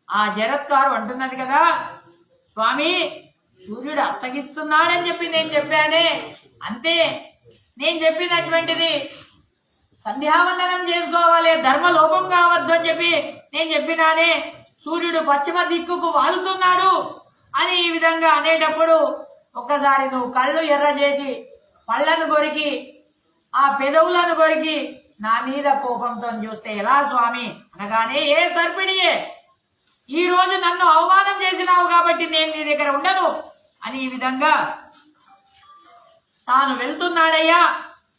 ఆ జరత్కారు అంటున్నది కదా, స్వామి సూర్యుడు అస్తగిస్తున్నాడని చెప్పి నేను చెప్పానే, అంతే నేను చెప్పినటువంటిది సంధ్యావందనం చేసుకోవాలి, ధర్మలోపం కావద్దు అని చెప్పి నేను చెప్పినానే, సూర్యుడు పశ్చిమ దిక్కుకు వాలుతున్నాడు అని ఈ విధంగా అనేటప్పుడు ఒక్కసారి నువ్వు కళ్ళు ఎర్ర చేసి పళ్ళను కొరికి ఆ పెదవులను కొరికి నా మీద కోపంతో చూస్తే ఎలా స్వామి అనగానే, ఏ సర్పిడియే ఈ రోజు నన్ను అవమానం చేసినావు కాబట్టి నేను నీ దగ్గర ఉండను అని ఈ విధంగా తాను వెళ్తున్నాడయ్యా.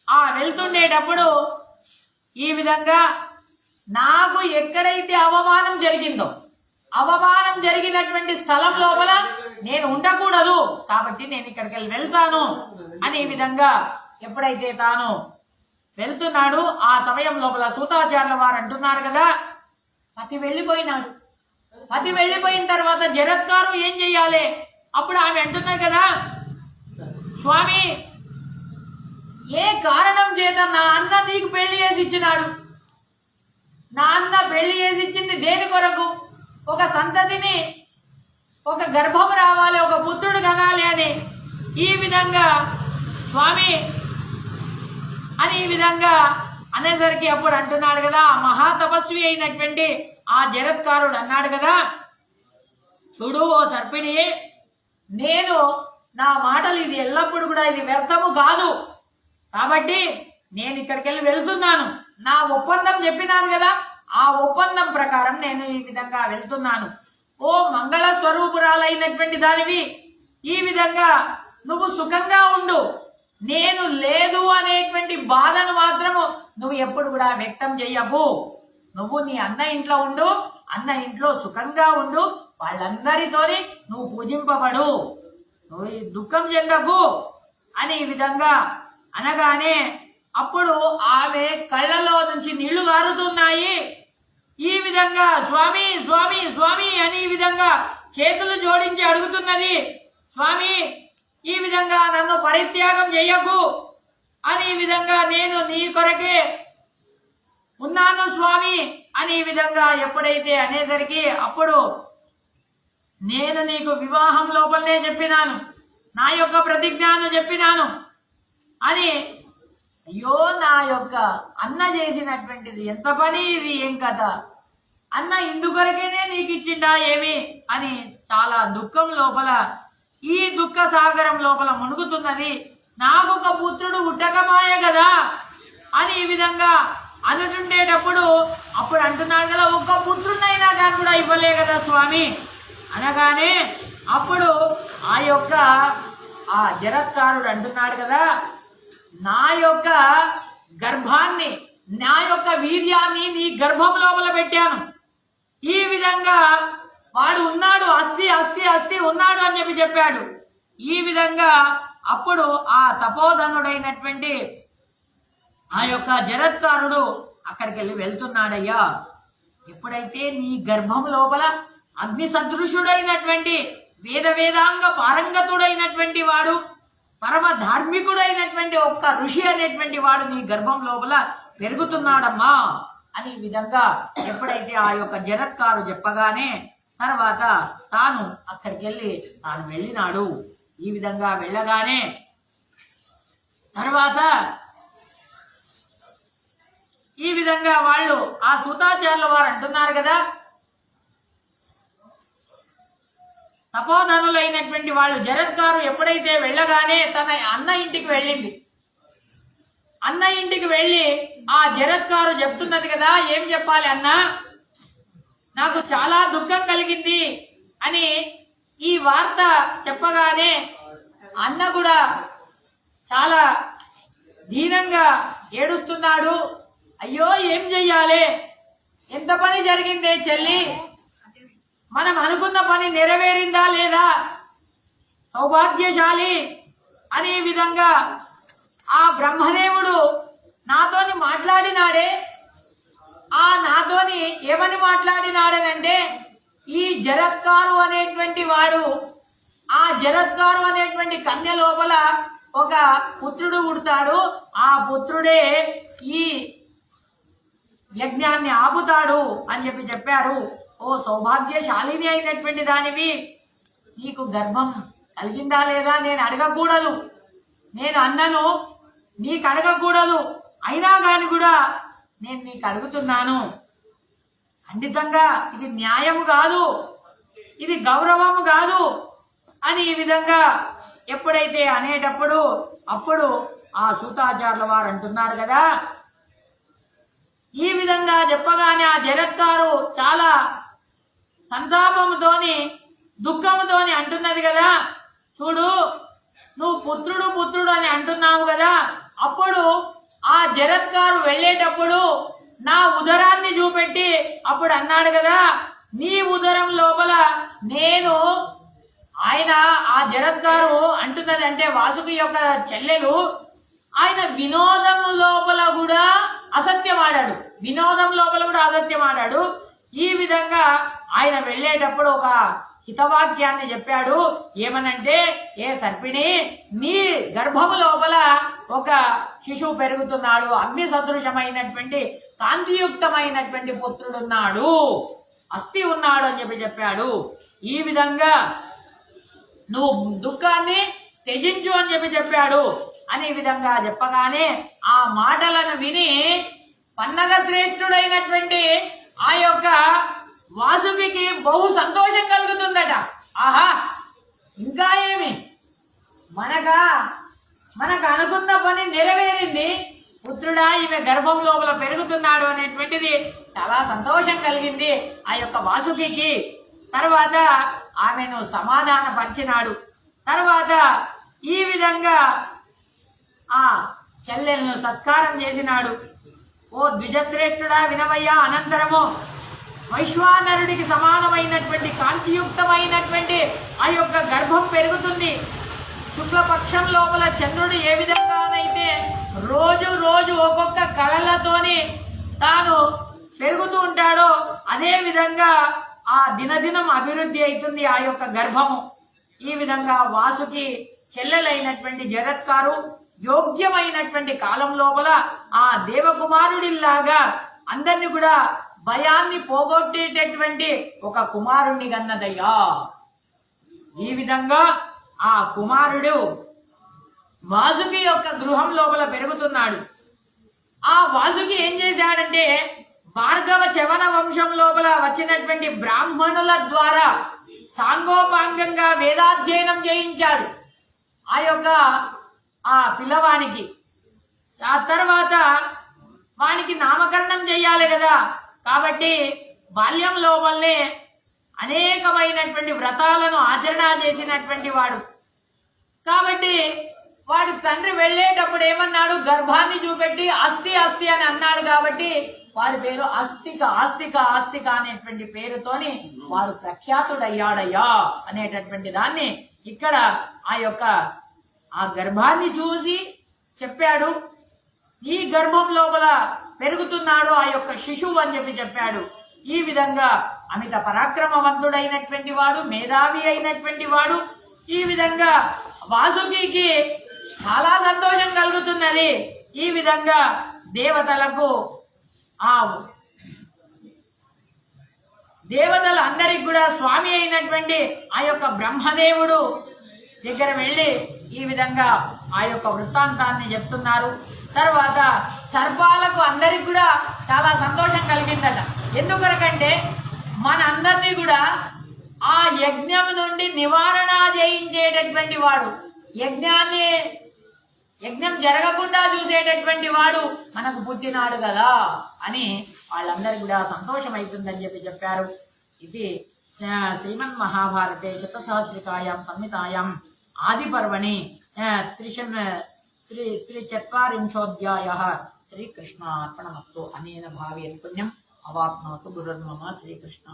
ఆ వెళ్తుండేటప్పుడు ఈ విధంగా నాకు ఎక్కడైతే అవమానం జరిగిందో అవమానం జరిగినటువంటి స్థలం లోపల నేను ఉండకూడదు కాబట్టి నేను ఇక్కడికి వెళ్ళి వెళ్తాను అని ఈ విధంగా ఎప్పుడైతే తాను వెళ్తున్నాడు ఆ సమయం లోపల సూతాచార్యుల వారు అంటున్నారు కదా, పతి వెళ్ళిపోయినాడు. పతి వెళ్ళిపోయిన తర్వాత జరత్కారు ఏం చెయ్యాలి? అప్పుడు ఆమె అంటున్నారు కదా, స్వామి ఏ కారణం చేత నా అన్న నీకు పెళ్లి చేసి ఇచ్చినాడు? నా అన్న పెళ్లి చేసి ఇచ్చింది దేని కొరకు? ఒక సంతతిని, ఒక గర్భం రావాలి, ఒక పుత్రుడు కనాలి అని ఈ విధంగా స్వామి అని ఈ విధంగా అనేసరికి అప్పుడు అంటున్నాడు కదా, మహాతపస్వి అయినటువంటి ఆ జరత్కారుడు అన్నాడు కదా, చూడు ఓ సర్పిణి, నేను నా మాటలు ఇది ఎల్లప్పుడూ కూడా ఇది వ్యర్థము కాదు కాబట్టి నేను ఇక్కడికి వెళ్ళి వెళ్తున్నాను. నా ఒప్పందం చెప్పినాను కదా, ఆ ఒప్పందం ప్రకారం నేను ఈ విధంగా వెళ్తున్నాను. ఓ మంగళ స్వరూపురాలైనటువంటి దానివి, ఈ విధంగా నువ్వు సుఖంగా ఉండు. నేను లేదు అనేటువంటి బాధను మాత్రము నువ్వు ఎప్పుడు కూడా వ్యక్తం చెయ్యకు. నువ్వు నీ అన్న ఇంట్లో ఉండు, అన్న ఇంట్లో సుఖంగా ఉండు, వాళ్ళందరితోని నువ్వు పూజింపబడు, నువ్వు దుఃఖం చెందకు అని ఈ విధంగా అనగానే అప్పుడు ఆమె కళ్ళలో నుంచి నీళ్లు గారుతున్నాయి. ఈ విధంగా స్వామి స్వామి స్వామి అని ఈ విధంగా చేతులు జోడించి అడుగుతున్నది, స్వామి ఈ విధంగా నన్ను పరిత్యాగం చెయ్యకు అని ఈ విధంగా నేను నీ కొరకే ఉన్నాను స్వామి అని ఈ విధంగా ఎప్పుడైతే అనేసరికి అప్పుడు నేను నీకు వివాహం లోపలనే చెప్పినాను, నా యొక్క ప్రతిజ్ఞను చెప్పినాను అని. అయ్యో నా యొక్క అన్న చేసినటువంటిది ఎంత పని, ఇది ఏం కథ, అన్న ఇందుకొరకేనే నీకు ఇచ్చిండా ఏమి అని చాలా దుఃఖం లోపల ఈ దుఃఖ సాగరం లోపల మునుగుతున్నది. నాకు ఒక పుత్రుడు ఉట్టకమాయ కదా అని ఈ విధంగా అనుతుండేటప్పుడు అప్పుడు అంటున్నాడు కదా, ఒక్క పుత్రుడైనా కానీ కూడా ఇవ్వలే కదా స్వామి అనగానే అప్పుడు ఆ యొక్క ఆ జరత్కారుడు అంటున్నాడు కదా, నా యొక్క గర్భాన్ని, నా యొక్క వీర్యాన్ని నీ గర్భం లోపల పెట్టాను. ఈ విధంగా వాడు ఉన్నాడు, అస్థి అస్థి అస్థి ఉన్నాడు అని చెప్పాడు. ఈ విధంగా అప్పుడు ఆ తపోధనుడైనటువంటి ఆ యొక్క జరత్కారుడు అక్కడికి వెళ్ళి వెళ్తున్నాడయ్యా. ఎప్పుడైతే నీ గర్భం లోపల అగ్ని సదృశుడైనటువంటి వేదాంగ పారంగతుడైనటువంటి వాడు, పరమ ధార్మికుడైనటువంటి ఒక్క ఋషి అనేటువంటి వాడు నీ గర్భం లోపల పెరుగుతున్నాడమ్మా అని ఈ విధంగా ఎప్పుడైతే ఆ యొక్క జరత్కారు చెప్పగానే తర్వాత తాను అక్కడికి వెళ్ళి తాను వెళ్ళినాడు. ఈ విధంగా వెళ్ళగానే తర్వాత ఈ విధంగా వాళ్ళు ఆ సూతాచార్యుల వారు అంటున్నారు కదా, తపోధనులైనటువంటి వాళ్ళు జరత్కారు ఎప్పుడైతే వెళ్ళగానే తన అన్న ఇంటికి వెళ్ళింది. అన్న ఇంటికి వెళ్ళి ఆ జరత్కారు చెప్తున్నది కదా, ఏం చెప్పాలి అన్న, నాకు చాలా దుఃఖం కలిగింది అని ఈ వార్త చెప్పగానే అన్న కూడా చాలా దీనంగా ఏడుస్తున్నాడు. అయ్యో ఏం చెయ్యాలి, ఎంత పని జరిగిందే చెల్లి, మనం అనుకున్న పని నెరవేరిందా లేదా, సౌభాగ్యశాలి అనే విధంగా ఆ బ్రహ్మదేవుడు నాతోని మాట్లాడినాడే. ఆ నాతోని ఏమని మాట్లాడినాడనంటే, ఈ జరత్కారు అనేటువంటి వాడు, ఆ జరత్కారు అనేటువంటి కన్య లోపల ఒక పుత్రుడు పుడతాడు, ఆ పుత్రుడే ఈ యజ్ఞాన్ని ఆపుతాడు అని చెప్పారు. ఓ సౌభాగ్యశాలిని అయినటువంటి దానివి, నీకు గర్భం కలిగిందా లేదా నేను అడగకూడదు, నేను అన్నను నీకు అడగకూడదు, అయినా కానీ కూడా నేను నీకు అడుగుతున్నాను. ఖండితంగా ఇది న్యాయము కాదు, ఇది గౌరవము కాదు అని ఈ విధంగా ఎప్పుడైతే అనేటప్పుడు అప్పుడు ఆ సూతాచార్యుల వారు అంటున్నారు కదా, ఈ విధంగా చెప్పగానే ఆ జరత్కారు చాలా సంతాపంతోని దుఃఖంతోని అంటున్నది కదా, చూడు నువ్వు పుత్రుడు పుత్రుడు అని అంటున్నావు కదా, అప్పుడు ఆ జరత్కారు వెళ్ళేటప్పుడు నా ఉదరాన్ని చూపెట్టి అప్పుడు అన్నాడు కదా, నీ ఉదరం లోపల నేను, ఆయన ఆ జరత్కారు అంటున్నది అంటే వాసుకి యొక్క చెల్లెలు, ఆయన వినోదం లోపల కూడా అసత్యమాడాడు, వినోదం లోపల కూడా అసత్యమాడాడు. ఈ విధంగా ఆయన వెళ్ళేటప్పుడు ఒక హితవాక్యాన్ని చెప్పాడు. ఏమనంటే, ఏ సర్పిణి, నీ గర్భము లోపల ఒక శిశువు పెరుగుతున్నాడు, అగ్ని సదృశమైనటువంటి కాంతియుక్తమైనటువంటి పుత్రుడున్నాడు, అస్థి ఉన్నాడు అని చెప్పాడు. ఈ విధంగా నువ్వు దుఃఖాన్ని త్యజించు అని చెప్పాడు అనే విధంగా చెప్పగానే ఆ మాటలను విని పన్నగ శ్రేష్ఠుడైనటువంటి ఆ యొక్క వాసుకి బహు సంతోషం కలుగుతుందట. ఆహా, ఇంకా ఏమి, మనకు అనుకున్న పని నెరవేరింది, పుత్రుడా ఈమె గర్భం లోపల పెరుగుతున్నాడు అనేటువంటిది చాలా సంతోషం కలిగింది ఆ యొక్క వాసుకి. తర్వాత ఆమెను సమాధాన పరిచినాడు. తర్వాత ఈ విధంగా ఆ చెల్లెలను సత్కారం చేసినాడు. ఓ ద్విజశ్రేష్ఠుడా వినవయ్యా, అనంతరము వైశ్వానరుడికి సమానమైనటువంటి కాంతియుక్తమైనటువంటి ఆ యొక్క గర్భం పెరుగుతుంది. శుక్లపక్షం లోపల చంద్రుడు ఏ విధంగానైతే రోజు రోజు ఒక్కొక్క కళలతోని తాను పెరుగుతూ ఉంటాడో అదే విధంగా ఆ దినదినం అభివృద్ధి అవుతుంది ఆ యొక్క గర్భము. ఈ విధంగా వాసుకి చెల్లెలైనటువంటి జరత్కారు యోగ్యమైనటువంటి కాలం లోపల ఆ దేవకుమారుడిలాగా అందరినీ కూడా భయాన్ని పోగొట్టేటటువంటి ఒక కుమారుణ్ణి గన్నదయ్యా. ఈ విధంగా ఆ కుమారుడు వాసుకి యొక్క గృహం లోపల పెరుగుతున్నాడు. ఆ వాసుకి ఏం చేశాడంటే, భార్గవ చవన వంశం లోపల వచ్చినటువంటి బ్రాహ్మణుల ద్వారా సాంగోపాంగంగా వేదాధ్యయనం చేయించాడు ఆ పిల్లవానికి. ఆ తర్వాత వానికి నామకరణం చేయాలి కదా, కాబట్టి బాల్యం లోపలనే అనేకమైనటువంటి వ్రతాలను ఆచరణ చేసినటువంటి వాడు. కాబట్టి వాడి తండ్రి వెళ్ళేటప్పుడు ఏమన్నాడు, గర్భాన్ని చూపెట్టి అస్థి అస్థి అని అన్నాడు. కాబట్టి వాడి పేరు ఆస్తిక అనేటువంటి పేరుతోని వాడు ప్రఖ్యాతుడయ్యాడయ్యా అనేటటువంటి దాన్ని ఇక్కడ ఆ గర్భాన్ని చూసి చెప్పాడు. ఈ గర్భం లోపల పెరుగుతున్నాడు ఆ యొక్క శిశువు అని చెప్పాడు. ఈ విధంగా అమిత పరాక్రమవంతుడైనటువంటి వాడు, మేధావి అయినటువంటి వాడు. ఈ విధంగా వాసుకి చాలా సంతోషం కలుగుతున్నది. ఈ విధంగా దేవతలందరికి కూడా స్వామి అయినటువంటి ఆ యొక్క బ్రహ్మదేవుడు దగ్గర వెళ్ళి ఈ విధంగా ఆ యొక్క వృత్తాంతాన్ని చెప్తున్నారు. తర్వాత సర్పాలకు అందరికి కూడా చాలా సంతోషం కలిగిందట. ఎందుకొరకంటే మనందరినీ కూడా ఆ యజ్ఞం నుండి నివారణ చేయించేటటువంటి వాడు, యజ్ఞం జరగకుండా చూసేటటువంటి వాడు మనకు పుట్టినాడు కదా అని వాళ్ళందరికీ కూడా సంతోషం అవుతుందని చెప్పారు. ఇది श्रीमन्महाभारते शतसहस्रिकायां संहितायाम् आदिपर्वणि त्रिचत्वारिंशोऽध्यायः श्रीकृष्णार्पणमस्तु। अनेन भावेन पुण्यम् अवाप्नोतु गुरुर्मम श्रीकृष्ण।